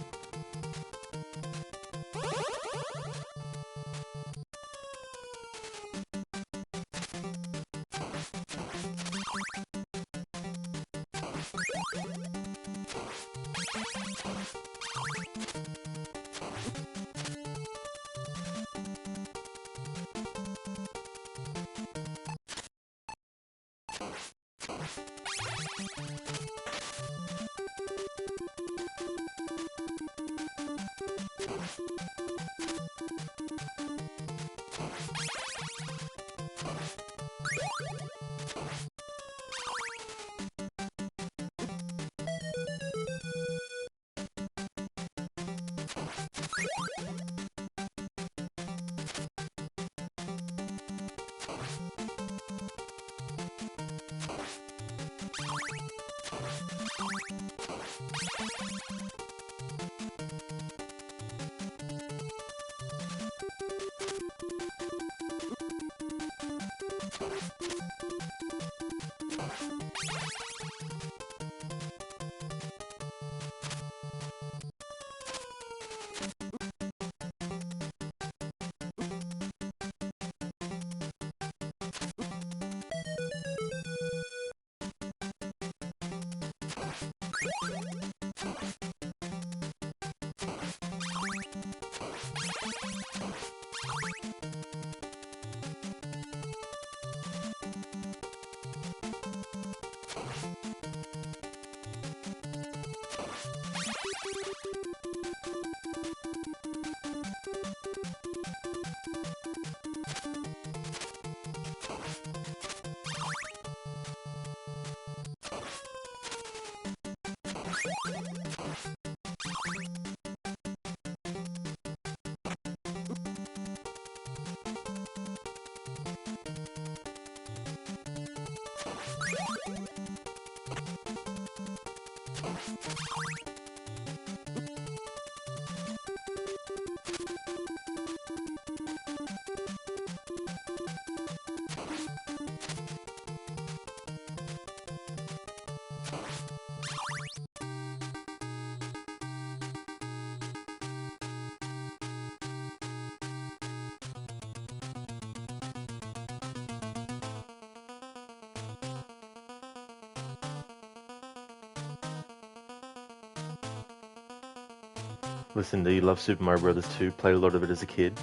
A: Listen, do you love Super Mario Brothers 2? Played a lot of it as a kid.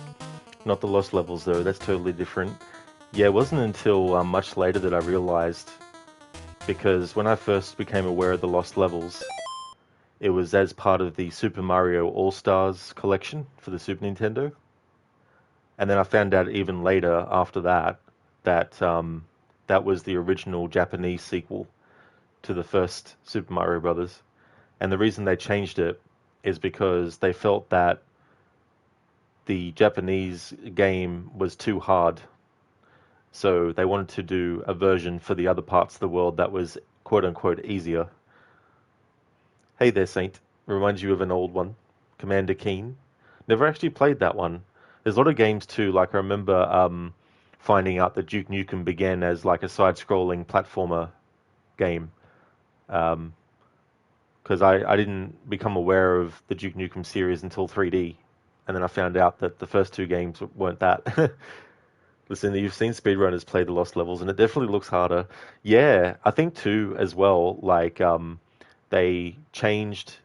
A: Not the Lost Levels though, that's totally different. Yeah, it wasn't until much later that I realized, because when I first became aware of the Lost Levels, it was as part of the Super Mario All-Stars collection for the Super Nintendo. And then I found out even later after that that was the original Japanese sequel to the first Super Mario Brothers. And the reason they changed it is because they felt that the Japanese game was too hard. So they wanted to do a version for the other parts of the world that was quote unquote easier. Hey there, Saint. Reminds you of an old one. Commander Keen. Never actually played that one. There's a lot of games too, like I remember finding out that Duke Nukem began as like a side-scrolling platformer game. Because I didn't become aware of the Duke Nukem series until 3D. And then I found out that the first two games weren't that. Listen, you've seen speedrunners play the Lost Levels, and it definitely looks harder. Yeah, I think too, as well, like, they changed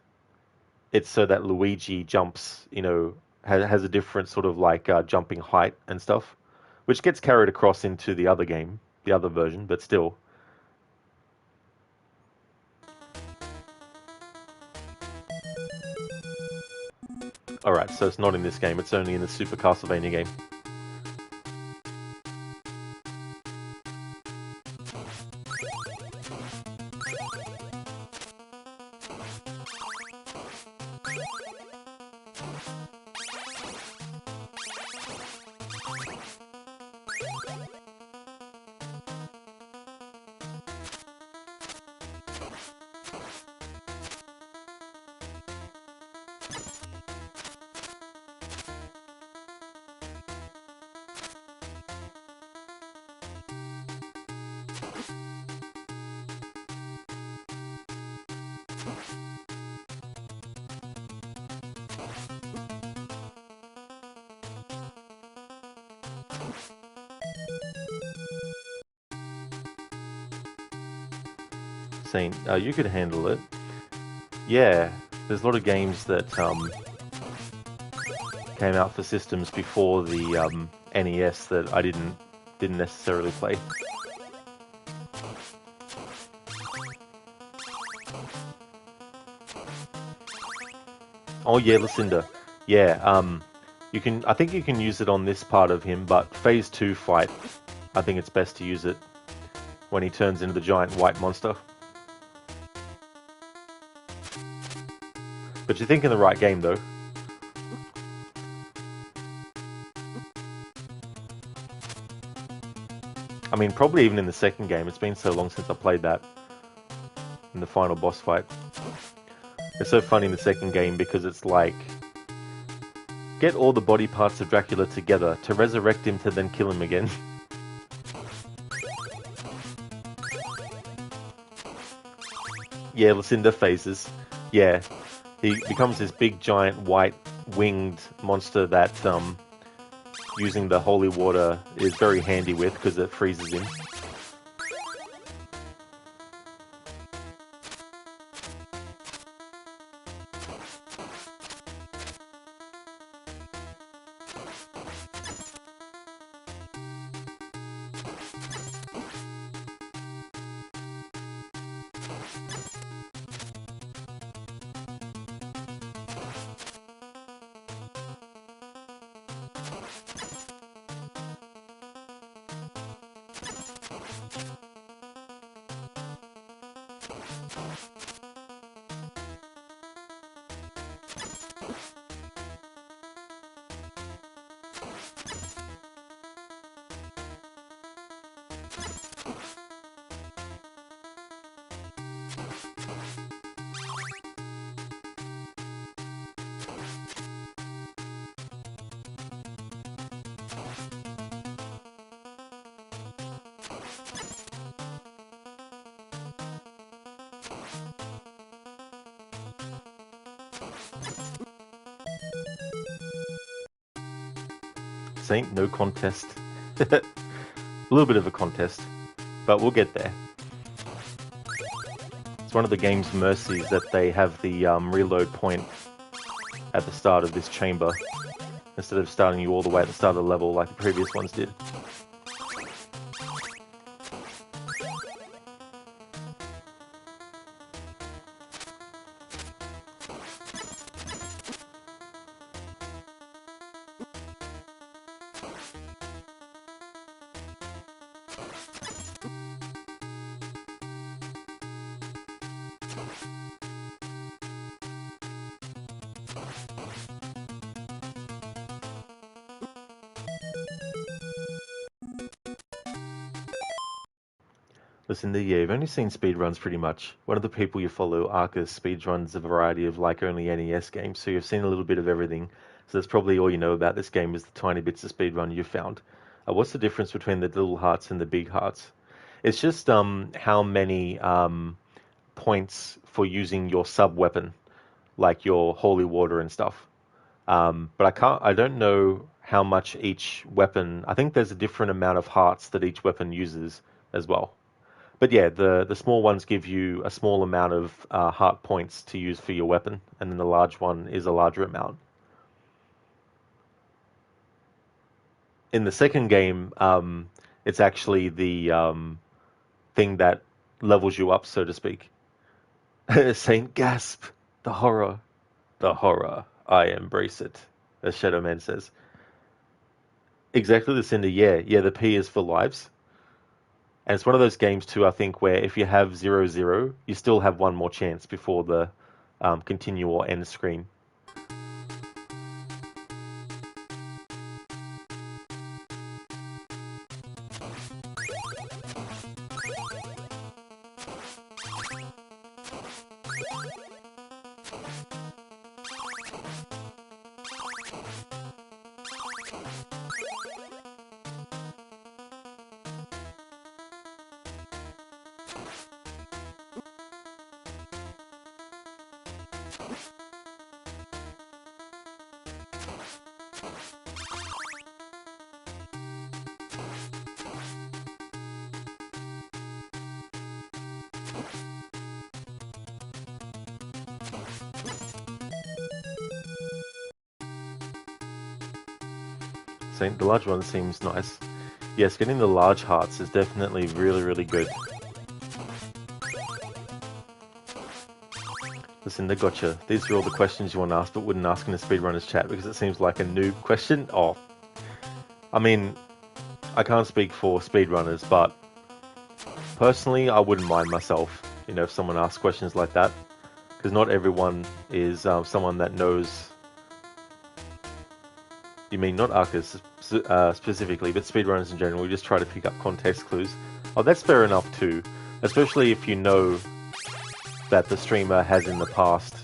A: it so that Luigi jumps, has a different sort of like jumping height and stuff, which gets carried across into the other game, the other version, but still. Alright, so it's not in this game, it's only in the Super Castlevania game. Saint, you could handle it. Yeah, there's a lot of games that came out for systems before the NES that I didn't necessarily play. Oh yeah, Lucinda. Yeah, I think you can use it on this part of him, but Phase 2 fight, I think it's best to use it when he turns into the giant white monster. But you're thinking the right game, though. I mean, probably even in the second game. It's been so long since I played that. In the final boss fight. It's so funny in the second game because it's like, get all the body parts of Dracula together to resurrect him to then kill him again. Yeah, Lucinda phases. Yeah, he becomes this big, giant, white, winged monster that using the holy water is very handy with because it freezes him. Saint, no contest. A little bit of a contest, but we'll get there. It's one of the game's mercies that they have the reload point at the start of this chamber, instead of starting you all the way at the start of the level like the previous ones did. Listen, yeah, you've only seen speedruns pretty much. One of the people you follow, Arcus, speedruns a variety of like only NES games, so you've seen a little bit of everything. So that's probably all you know about this game is the tiny bits of speedrun you've found. What's the difference between the little hearts and the big hearts? It's just how many points for using your sub weapon, like your holy water and stuff. But I don't know how much each weapon. I think there's a different amount of hearts that each weapon uses as well. But yeah, the small ones give you a small amount of heart points to use for your weapon, and then the large one is a larger amount. In the second game, it's actually the thing that levels you up, so to speak. Saint Gasp, the horror, the horror. I embrace it, as Shadow Man says. Exactly, the Cinder. Yeah, yeah. The P is for lives. And it's one of those games too, I think, where if you have 0-0, you still have one more chance before the continue or end screen. So the large one seems nice. Yes, getting the large hearts is definitely really, really good. Listen, they gotcha. These are all the questions you want to ask, but wouldn't ask in a speedrunners chat because it seems like a noob question. Oh, I mean, I can't speak for speedrunners, but personally, I wouldn't mind myself, if someone asks questions like that, because not everyone is someone that knows. You mean not Arcus specifically, but speedrunners in general. We just try to pick up context clues. Oh, that's fair enough too, especially if you know that the streamer has in the past,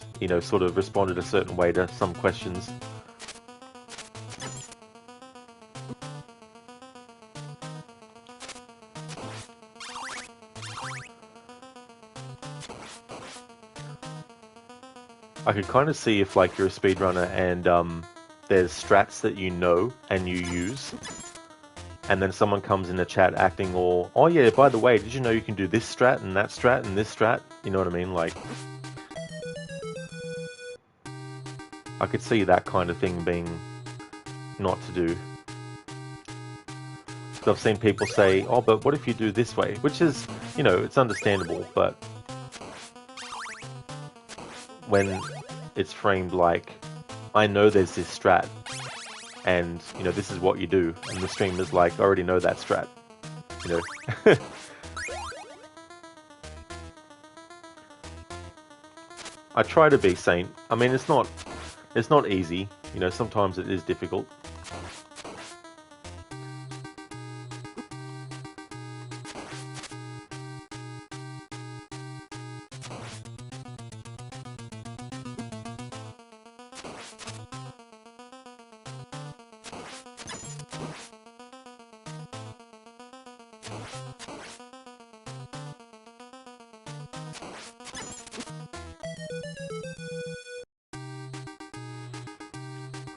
A: sort of responded a certain way to some questions. I could kind of see if like you're a speedrunner and there's strats that you know and you use, and then someone comes in the chat acting all, oh yeah, by the way, did you know you can do this strat and that strat and this strat? You know what I mean? Like, I could see that kind of thing being not to do. So I've seen people say, oh, but what if you do this way? Which is, you know, it's understandable, but when it's framed like, I know there's this strat, and, you know, this is what you do, and the streamer's like, I already know that strat, you know. I try to be sane. I mean, it's not easy, you know, sometimes it is difficult.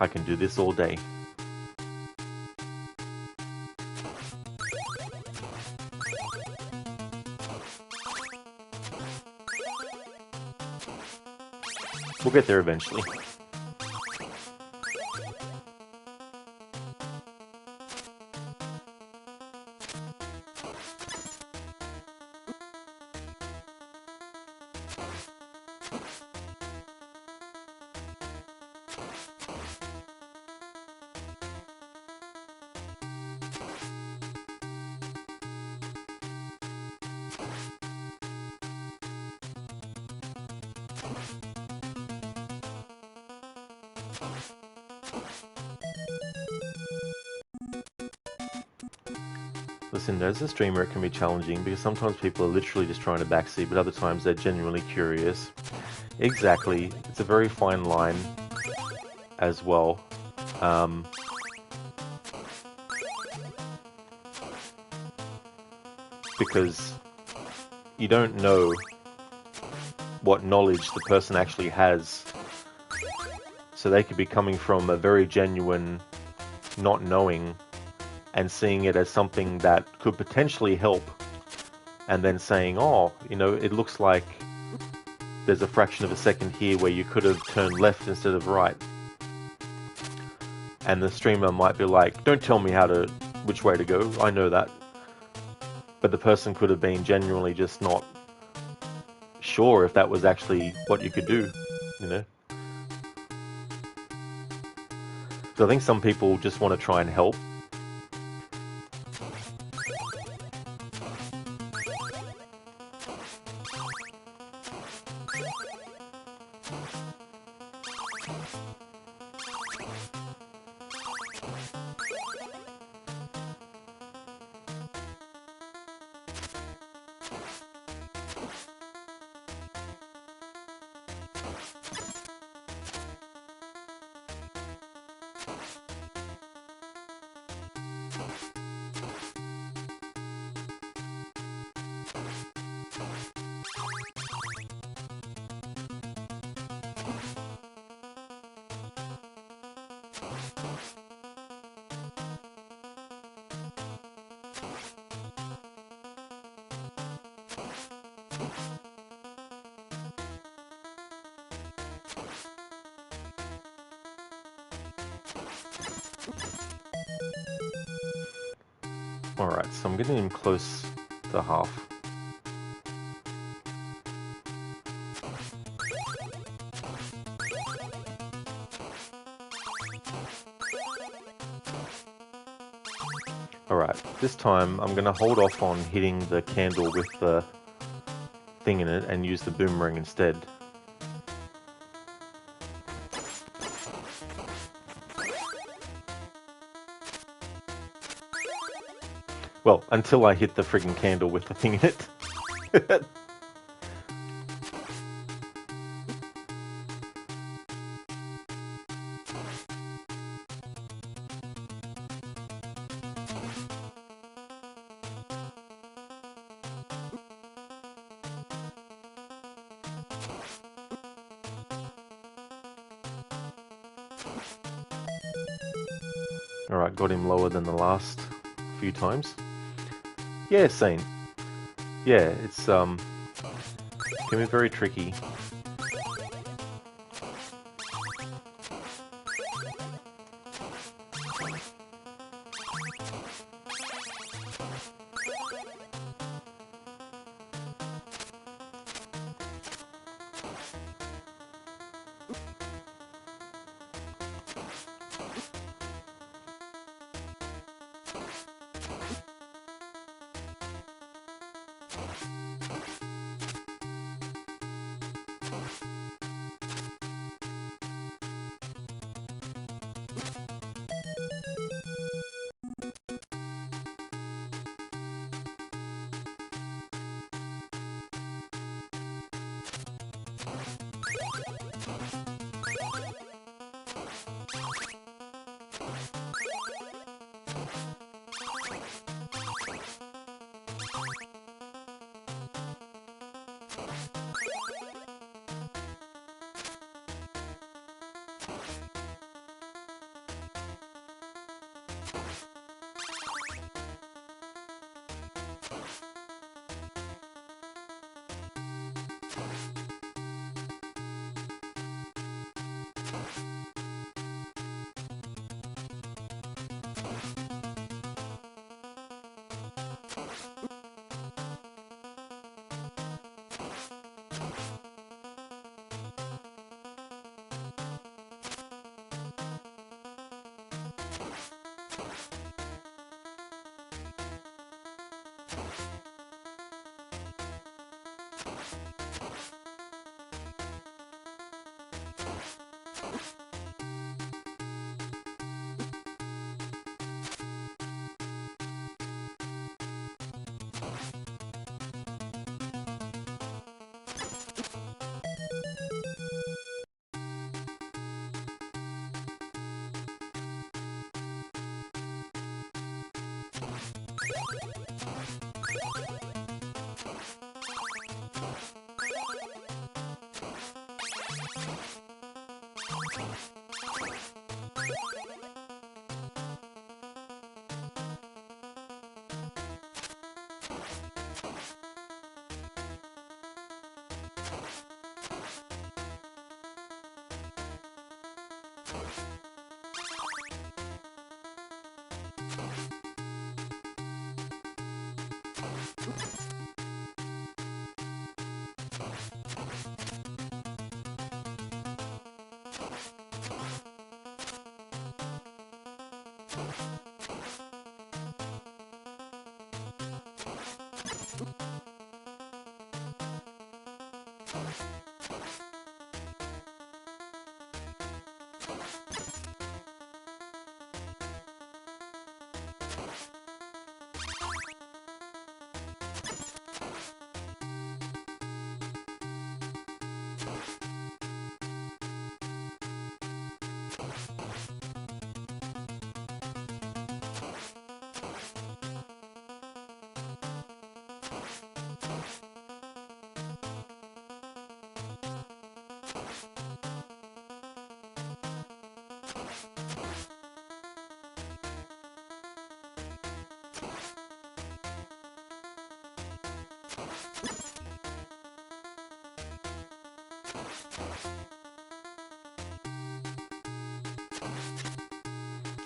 A: I can do this all day. We'll get there eventually. Listen, as a streamer, it can be challenging because sometimes people are literally just trying to backseat, but other times they're genuinely curious. Exactly. It's a very fine line as well. Because you don't know what knowledge the person actually has. So they could be coming from a very genuine not knowing and seeing it as something that could potentially help, and then saying, oh, you know, it looks like there's a fraction of a second here where you could have turned left instead of right. And the streamer might be like, don't tell me which way to go, I know that. But the person could have been genuinely just not sure if that was actually what you could do, you know? So I think some people just want to try and help. Alright, so I'm getting him close to half. Alright, this time I'm going to hold off on hitting the candle with the thing in it and use the boomerang instead. Well, until I hit the friggin' candle with the thing in it. Alright, got him lower than the last few times. Yeah, same. Yeah, it's can be very tricky.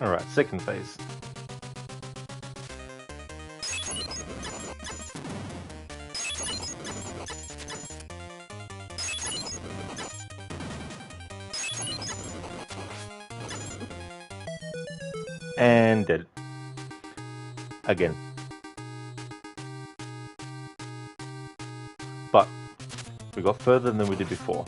A: Alright, second phase. And dead. Again. But we got further than we did before.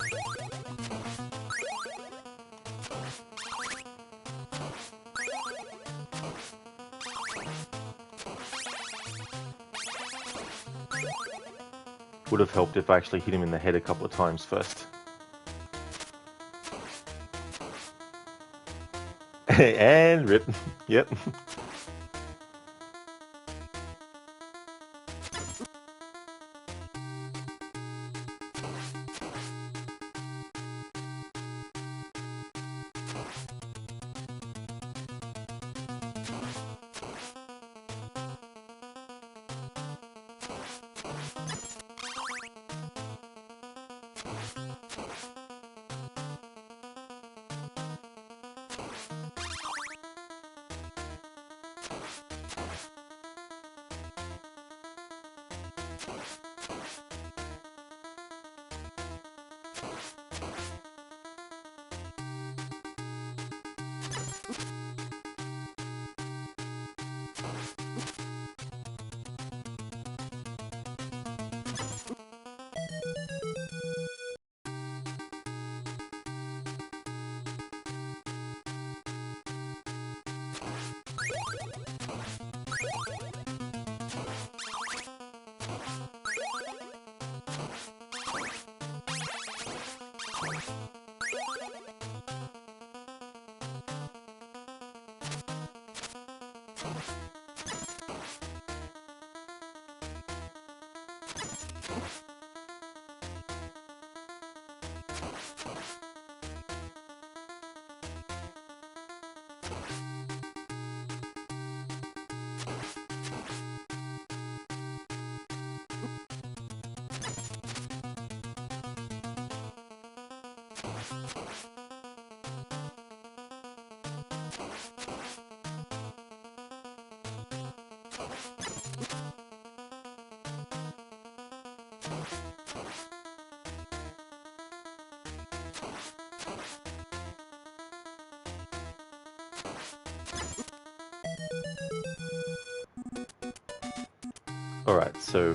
A: Would have helped if I actually hit him in the head a couple of times first. And rip. Yep. Alright, so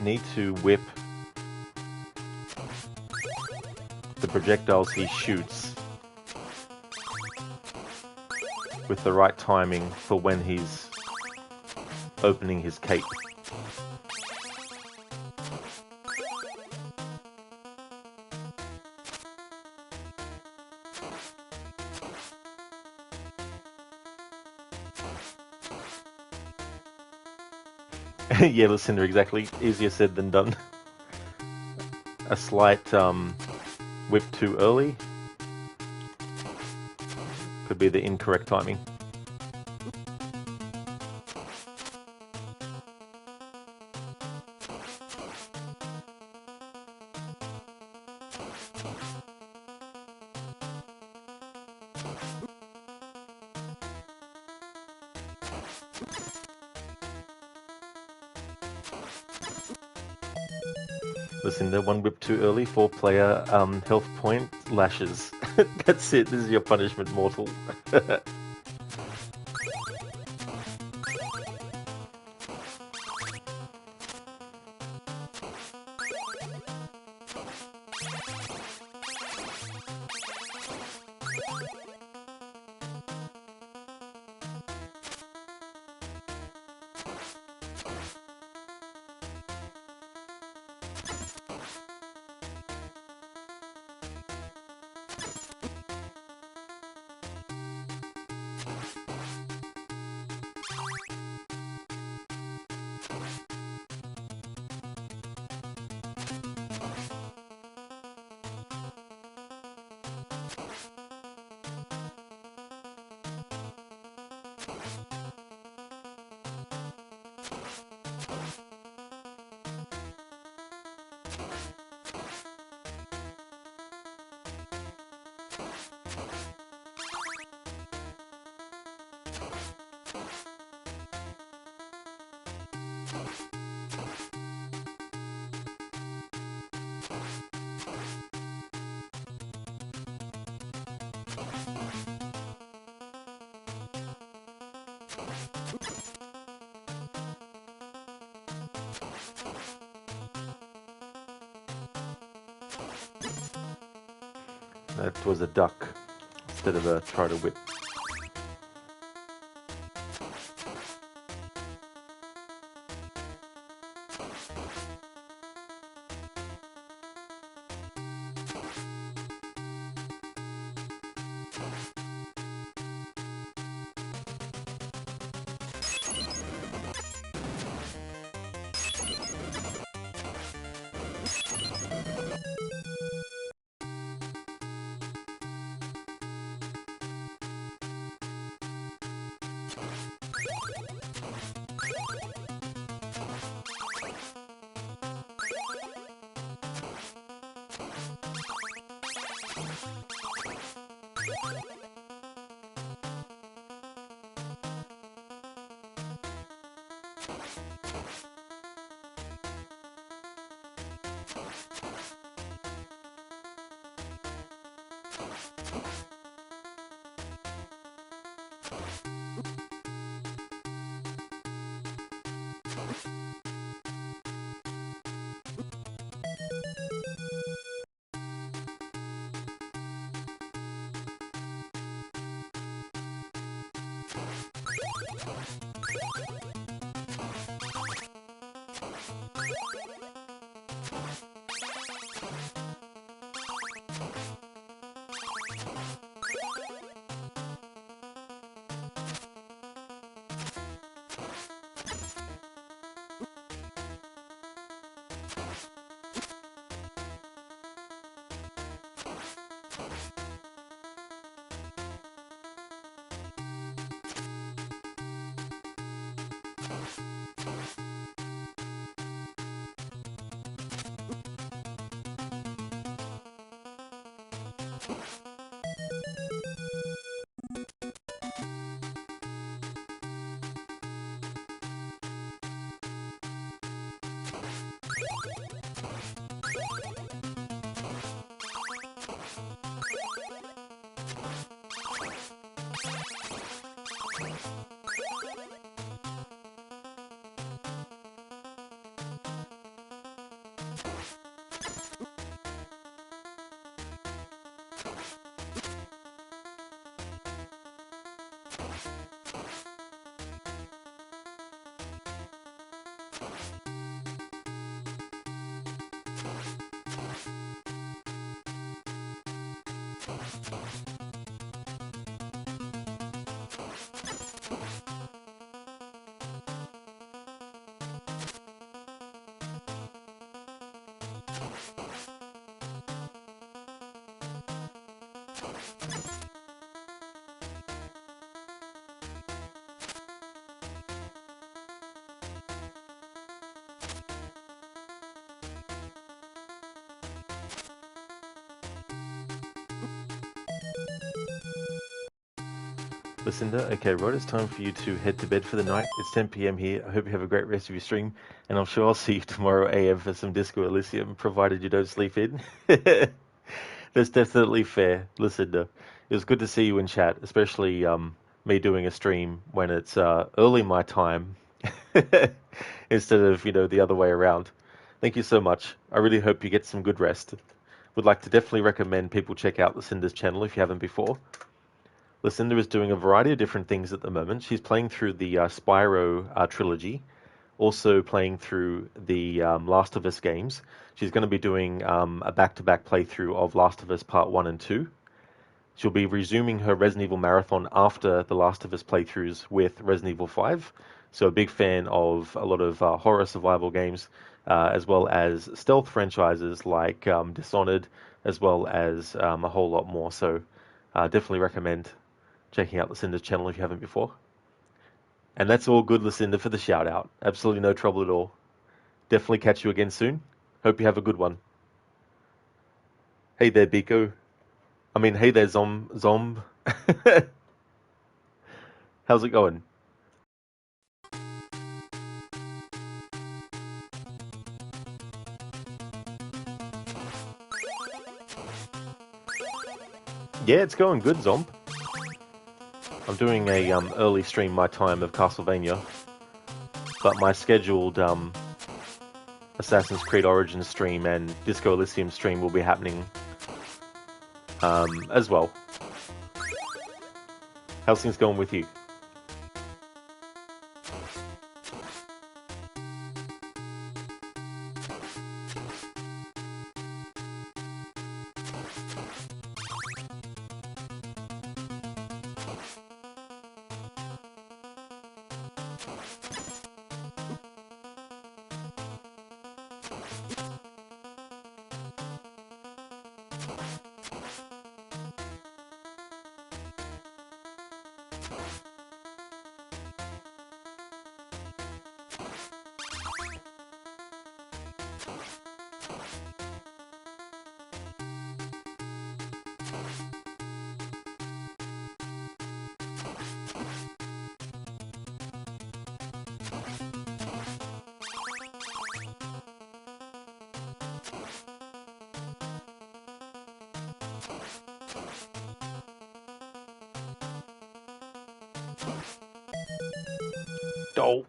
A: need to whip the projectiles he shoots with the right timing for when he's opening his cape. Yeah, Lucinda, exactly. Easier said than done. A slight whip too early could be the incorrect timing. Lucinda, one whip too early, 4-player health point lashes. That's it, this is your punishment, mortal. That was a duck instead of a try to whip. Lucinda, okay, right, it's time for you to head to bed for the night. It's 10 p.m. here. I hope you have a great rest of your stream, and I'm sure I'll see you tomorrow AM for some Disco Elysium, provided you don't sleep in. That's definitely fair, Lucinda. It was good to see you in chat, especially me doing a stream when it's early my time instead of, the other way around. Thank you so much. I really hope you get some good rest. Would like to definitely recommend people check out Lucinda's channel if you haven't before. Lucinda is doing a variety of different things at the moment. She's playing through the Spyro trilogy, also playing through the Last of Us games. She's going to be doing a back-to-back playthrough of Last of Us Part 1 and 2. She'll be resuming her Resident Evil marathon after the Last of Us playthroughs with Resident Evil 5. So a big fan of a lot of horror survival games, as well as stealth franchises like Dishonored, as well as a whole lot more. So definitely recommend checking out Lucinda's channel if you haven't before. And that's all good, Lucinda, for the shout out. Absolutely no trouble at all. Definitely catch you again soon. Hope you have a good one. Hey there, Biko. Hey there, Zomb. How's it going? Yeah, it's going good, Zomb. I'm doing a early stream my time of Castlevania, but my scheduled Assassin's Creed Origins stream and Disco Elysium stream will be happening as well. How's things going with you? Oh.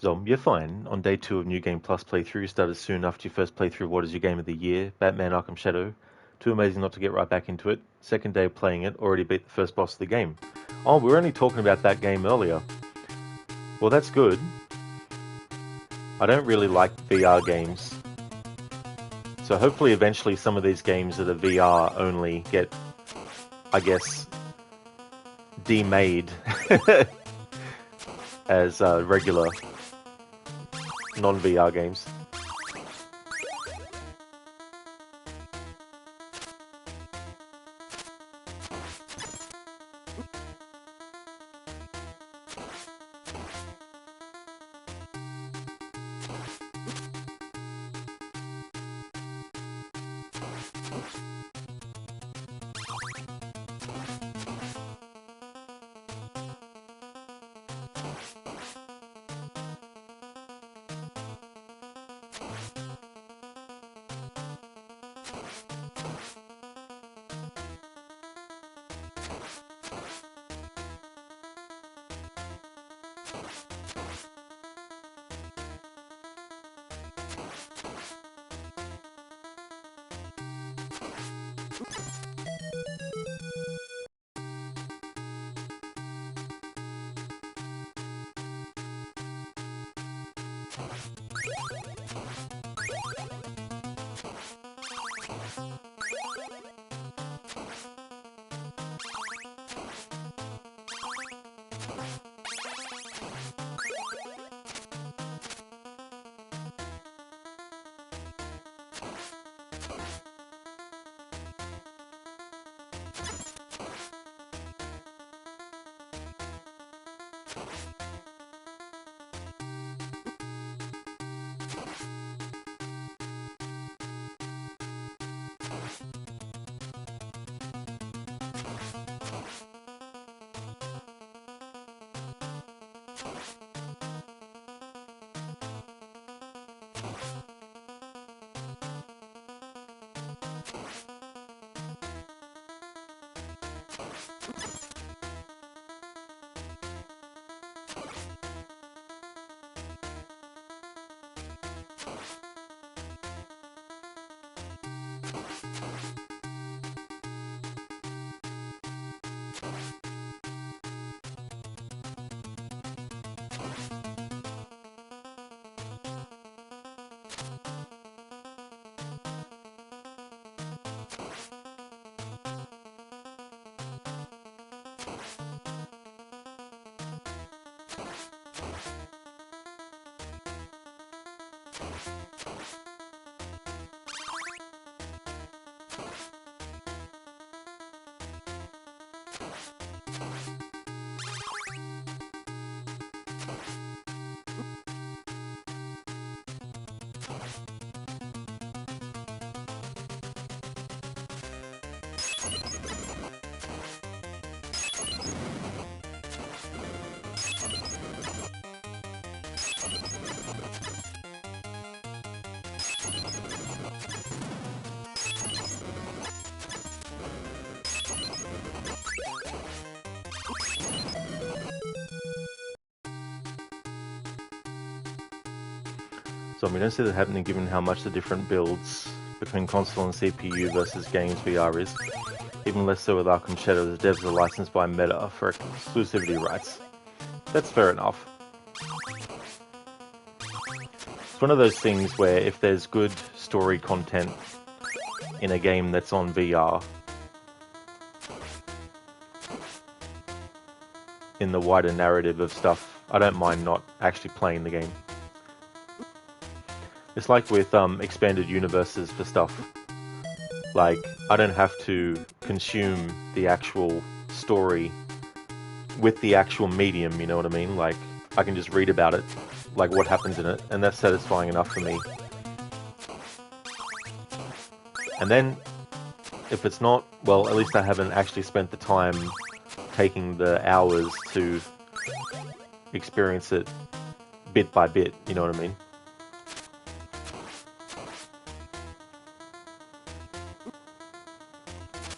A: Zom, you're fine. On day 2 of New Game Plus playthrough, started soon after your first playthrough. What is your game of the year? Batman Arkham Shadow. Too amazing not to get right back into it. Second day of playing it, already beat the first boss of the game. Oh, we were only talking about that game earlier. Well, that's good. I don't really like VR games. So hopefully eventually some of these games that are VR only get, I guess, demade as regular non-VR games. So we don't see that happening given how much the different builds between console and CPU versus games VR is. Even less so with Arkham Shadow, the devs are licensed by Meta for exclusivity rights. That's fair enough. It's one of those things where if there's good story content in a game that's on VR, in the wider narrative of stuff, I don't mind not actually playing the game. It's like with expanded universes for stuff. Like, I don't have to consume the actual story with the actual medium, you know what I mean? Like, I can just read about it, like what happens in it, and that's satisfying enough for me. And then, if it's not, well, at least I haven't actually spent the time taking the hours to experience it bit by bit, you know what I mean?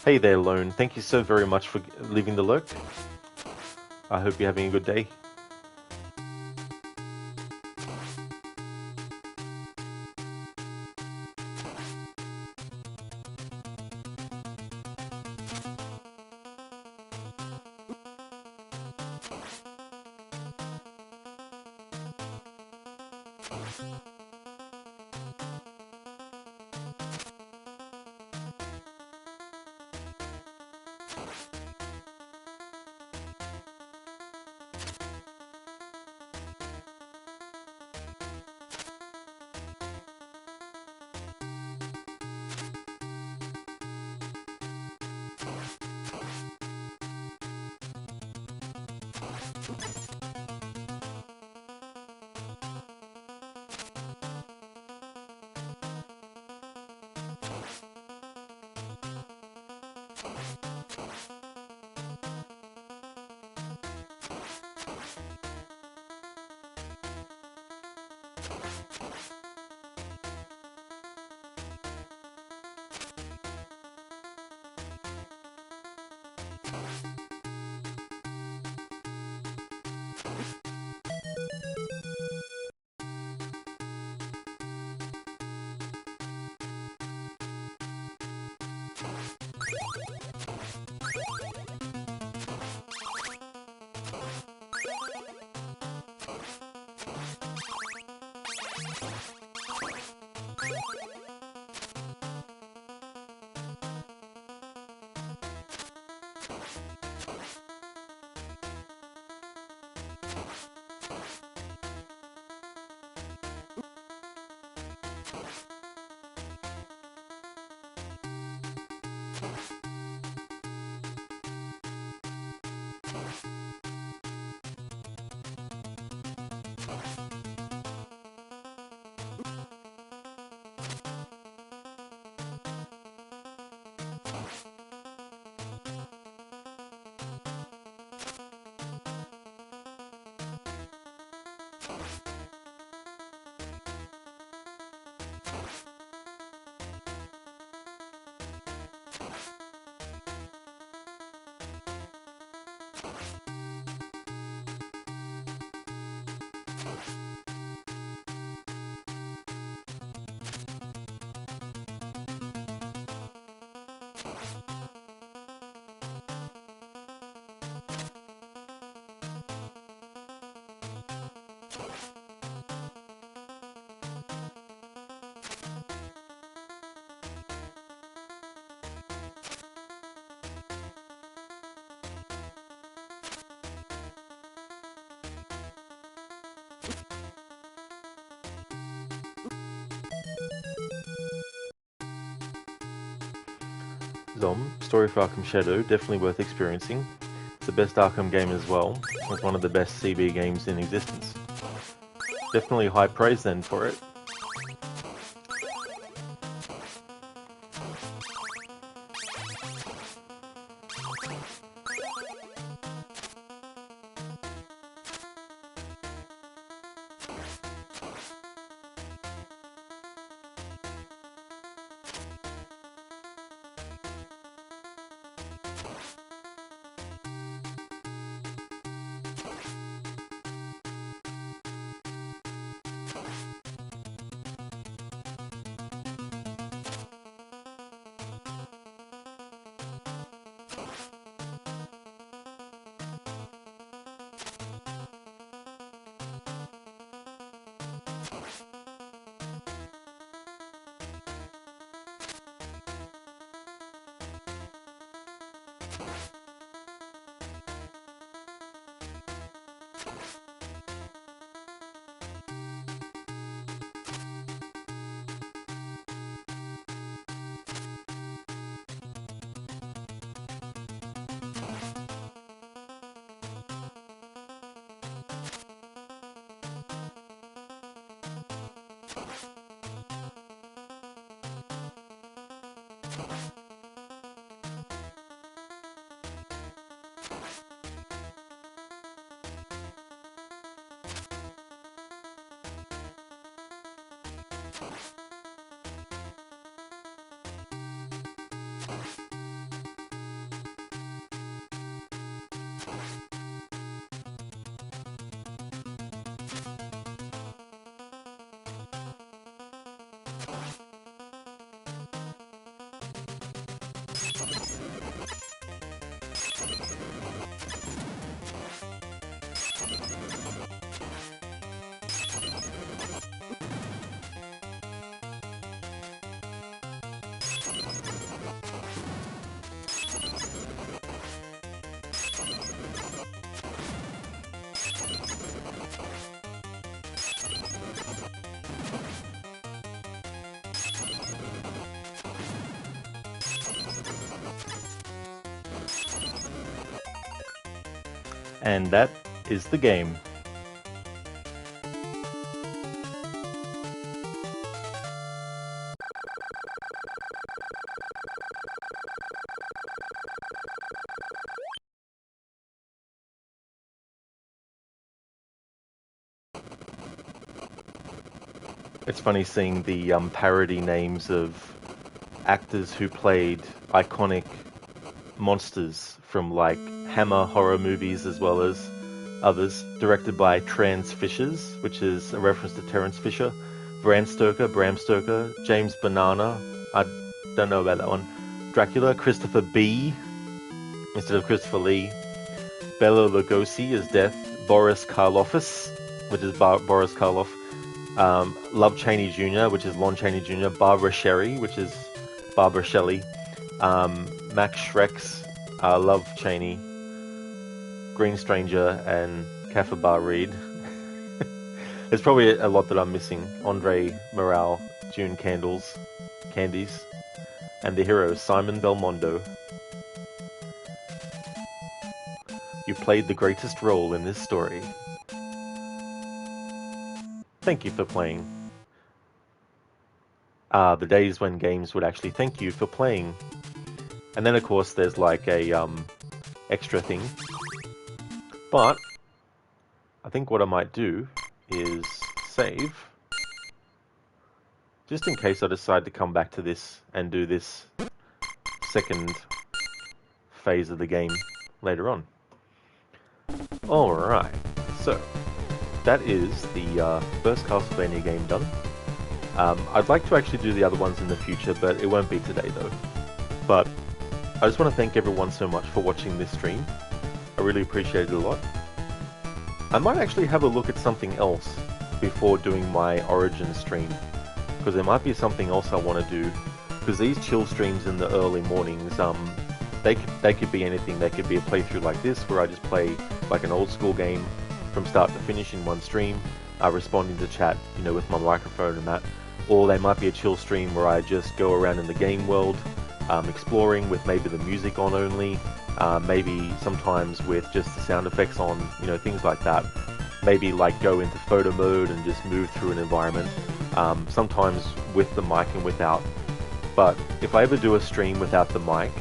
A: Hey there, Lone. Thank you so very much for leaving the lurk. I hope you're having a good day. Zom, story for Arkham Shadow, definitely worth experiencing. It's the best Arkham game as well. It's one of the best CB games in existence. Definitely high praise then for it. And that is the game. It's funny seeing the parody names of actors who played iconic monsters from like Hammer horror movies as well as others, directed by Trans Fishers, which is a reference to Terence Fisher, Bram Stoker, James Banana, I don't know about that one, Dracula, Christopher B instead of Christopher Lee, Bela Lugosi as Death, Boris Karloffus, which is Boris Karloff, Love Cheney Jr., which is Lon Chaney Jr., Barbara Sherry, which is Barbara Shelley, Max Schreck's Love Cheney, Green Stranger, and Kaffa Reed. There's probably a lot that I'm missing. Andre Morale, June Candies, and the hero Simon Belmondo. You played the greatest role in this story. Thank you for playing. The days when games would actually thank you for playing. And then of course there's like a extra thing. But I think what I might do is save, just in case I decide to come back to this and do this second phase of the game later on. Alright, so that is the first Castlevania game done. I'd like to actually do the other ones in the future, but it won't be today though. But I just want to thank everyone so much for watching this stream. I really appreciate it a lot. I might actually have a look at something else before doing my Origin stream, because there might be something else I want to do. Because these chill streams in the early mornings, they could be anything. They could be a playthrough like this, where I just play like an old school game from start to finish in one stream, responding to chat, you know, with my microphone and that. Or they might be a chill stream where I just go around in the game world, exploring with maybe the music on only, maybe sometimes with just the sound effects on, you know, things like that. Maybe like go into photo mode and just move through an environment, sometimes with the mic and without. But if I ever do a stream without the mic,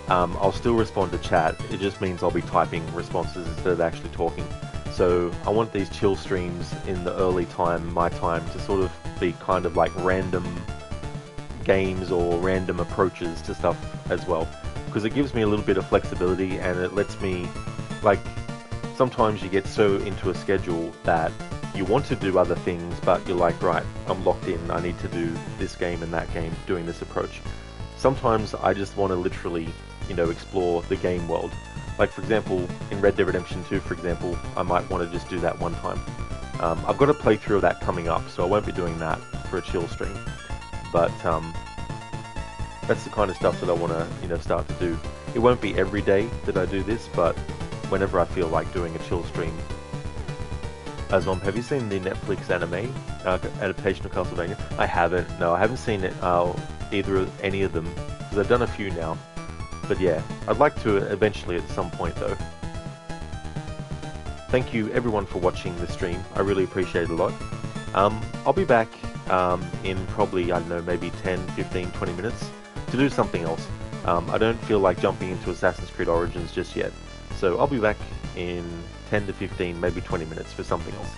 A: I'll still respond to chat. It just means I'll be typing responses instead of actually talking. So I want these chill streams in the early time, my time, to sort of be kind of like random games or random approaches to stuff as well. Because it gives me a little bit of flexibility, and it lets me, like, sometimes you get so into a schedule that you want to do other things, but you're like, right, I'm locked in, I need to do this game and that game, doing this approach. Sometimes I just want to literally, you know, explore the game world. Like, for example, in Red Dead Redemption 2, for example, I might want to just do that one time. I've got a playthrough of that coming up, so I won't be doing that for a chill stream. But that's the kind of stuff that I want to, you know, start to do. It won't be every day that I do this, but whenever I feel like doing a chill stream. Zom, have you seen the Netflix anime adaptation of Castlevania? I haven't. No, I haven't seen it, any of them, because I've done a few now. But yeah, I'd like to eventually at some point though. Thank you everyone for watching the stream. I really appreciate it a lot. I'll be back in probably, I don't know, maybe 10, 15, 20 minutes to do something else. I don't feel like jumping into Assassin's Creed Origins just yet. So I'll be back in 10 to 15, maybe 20 minutes for something else.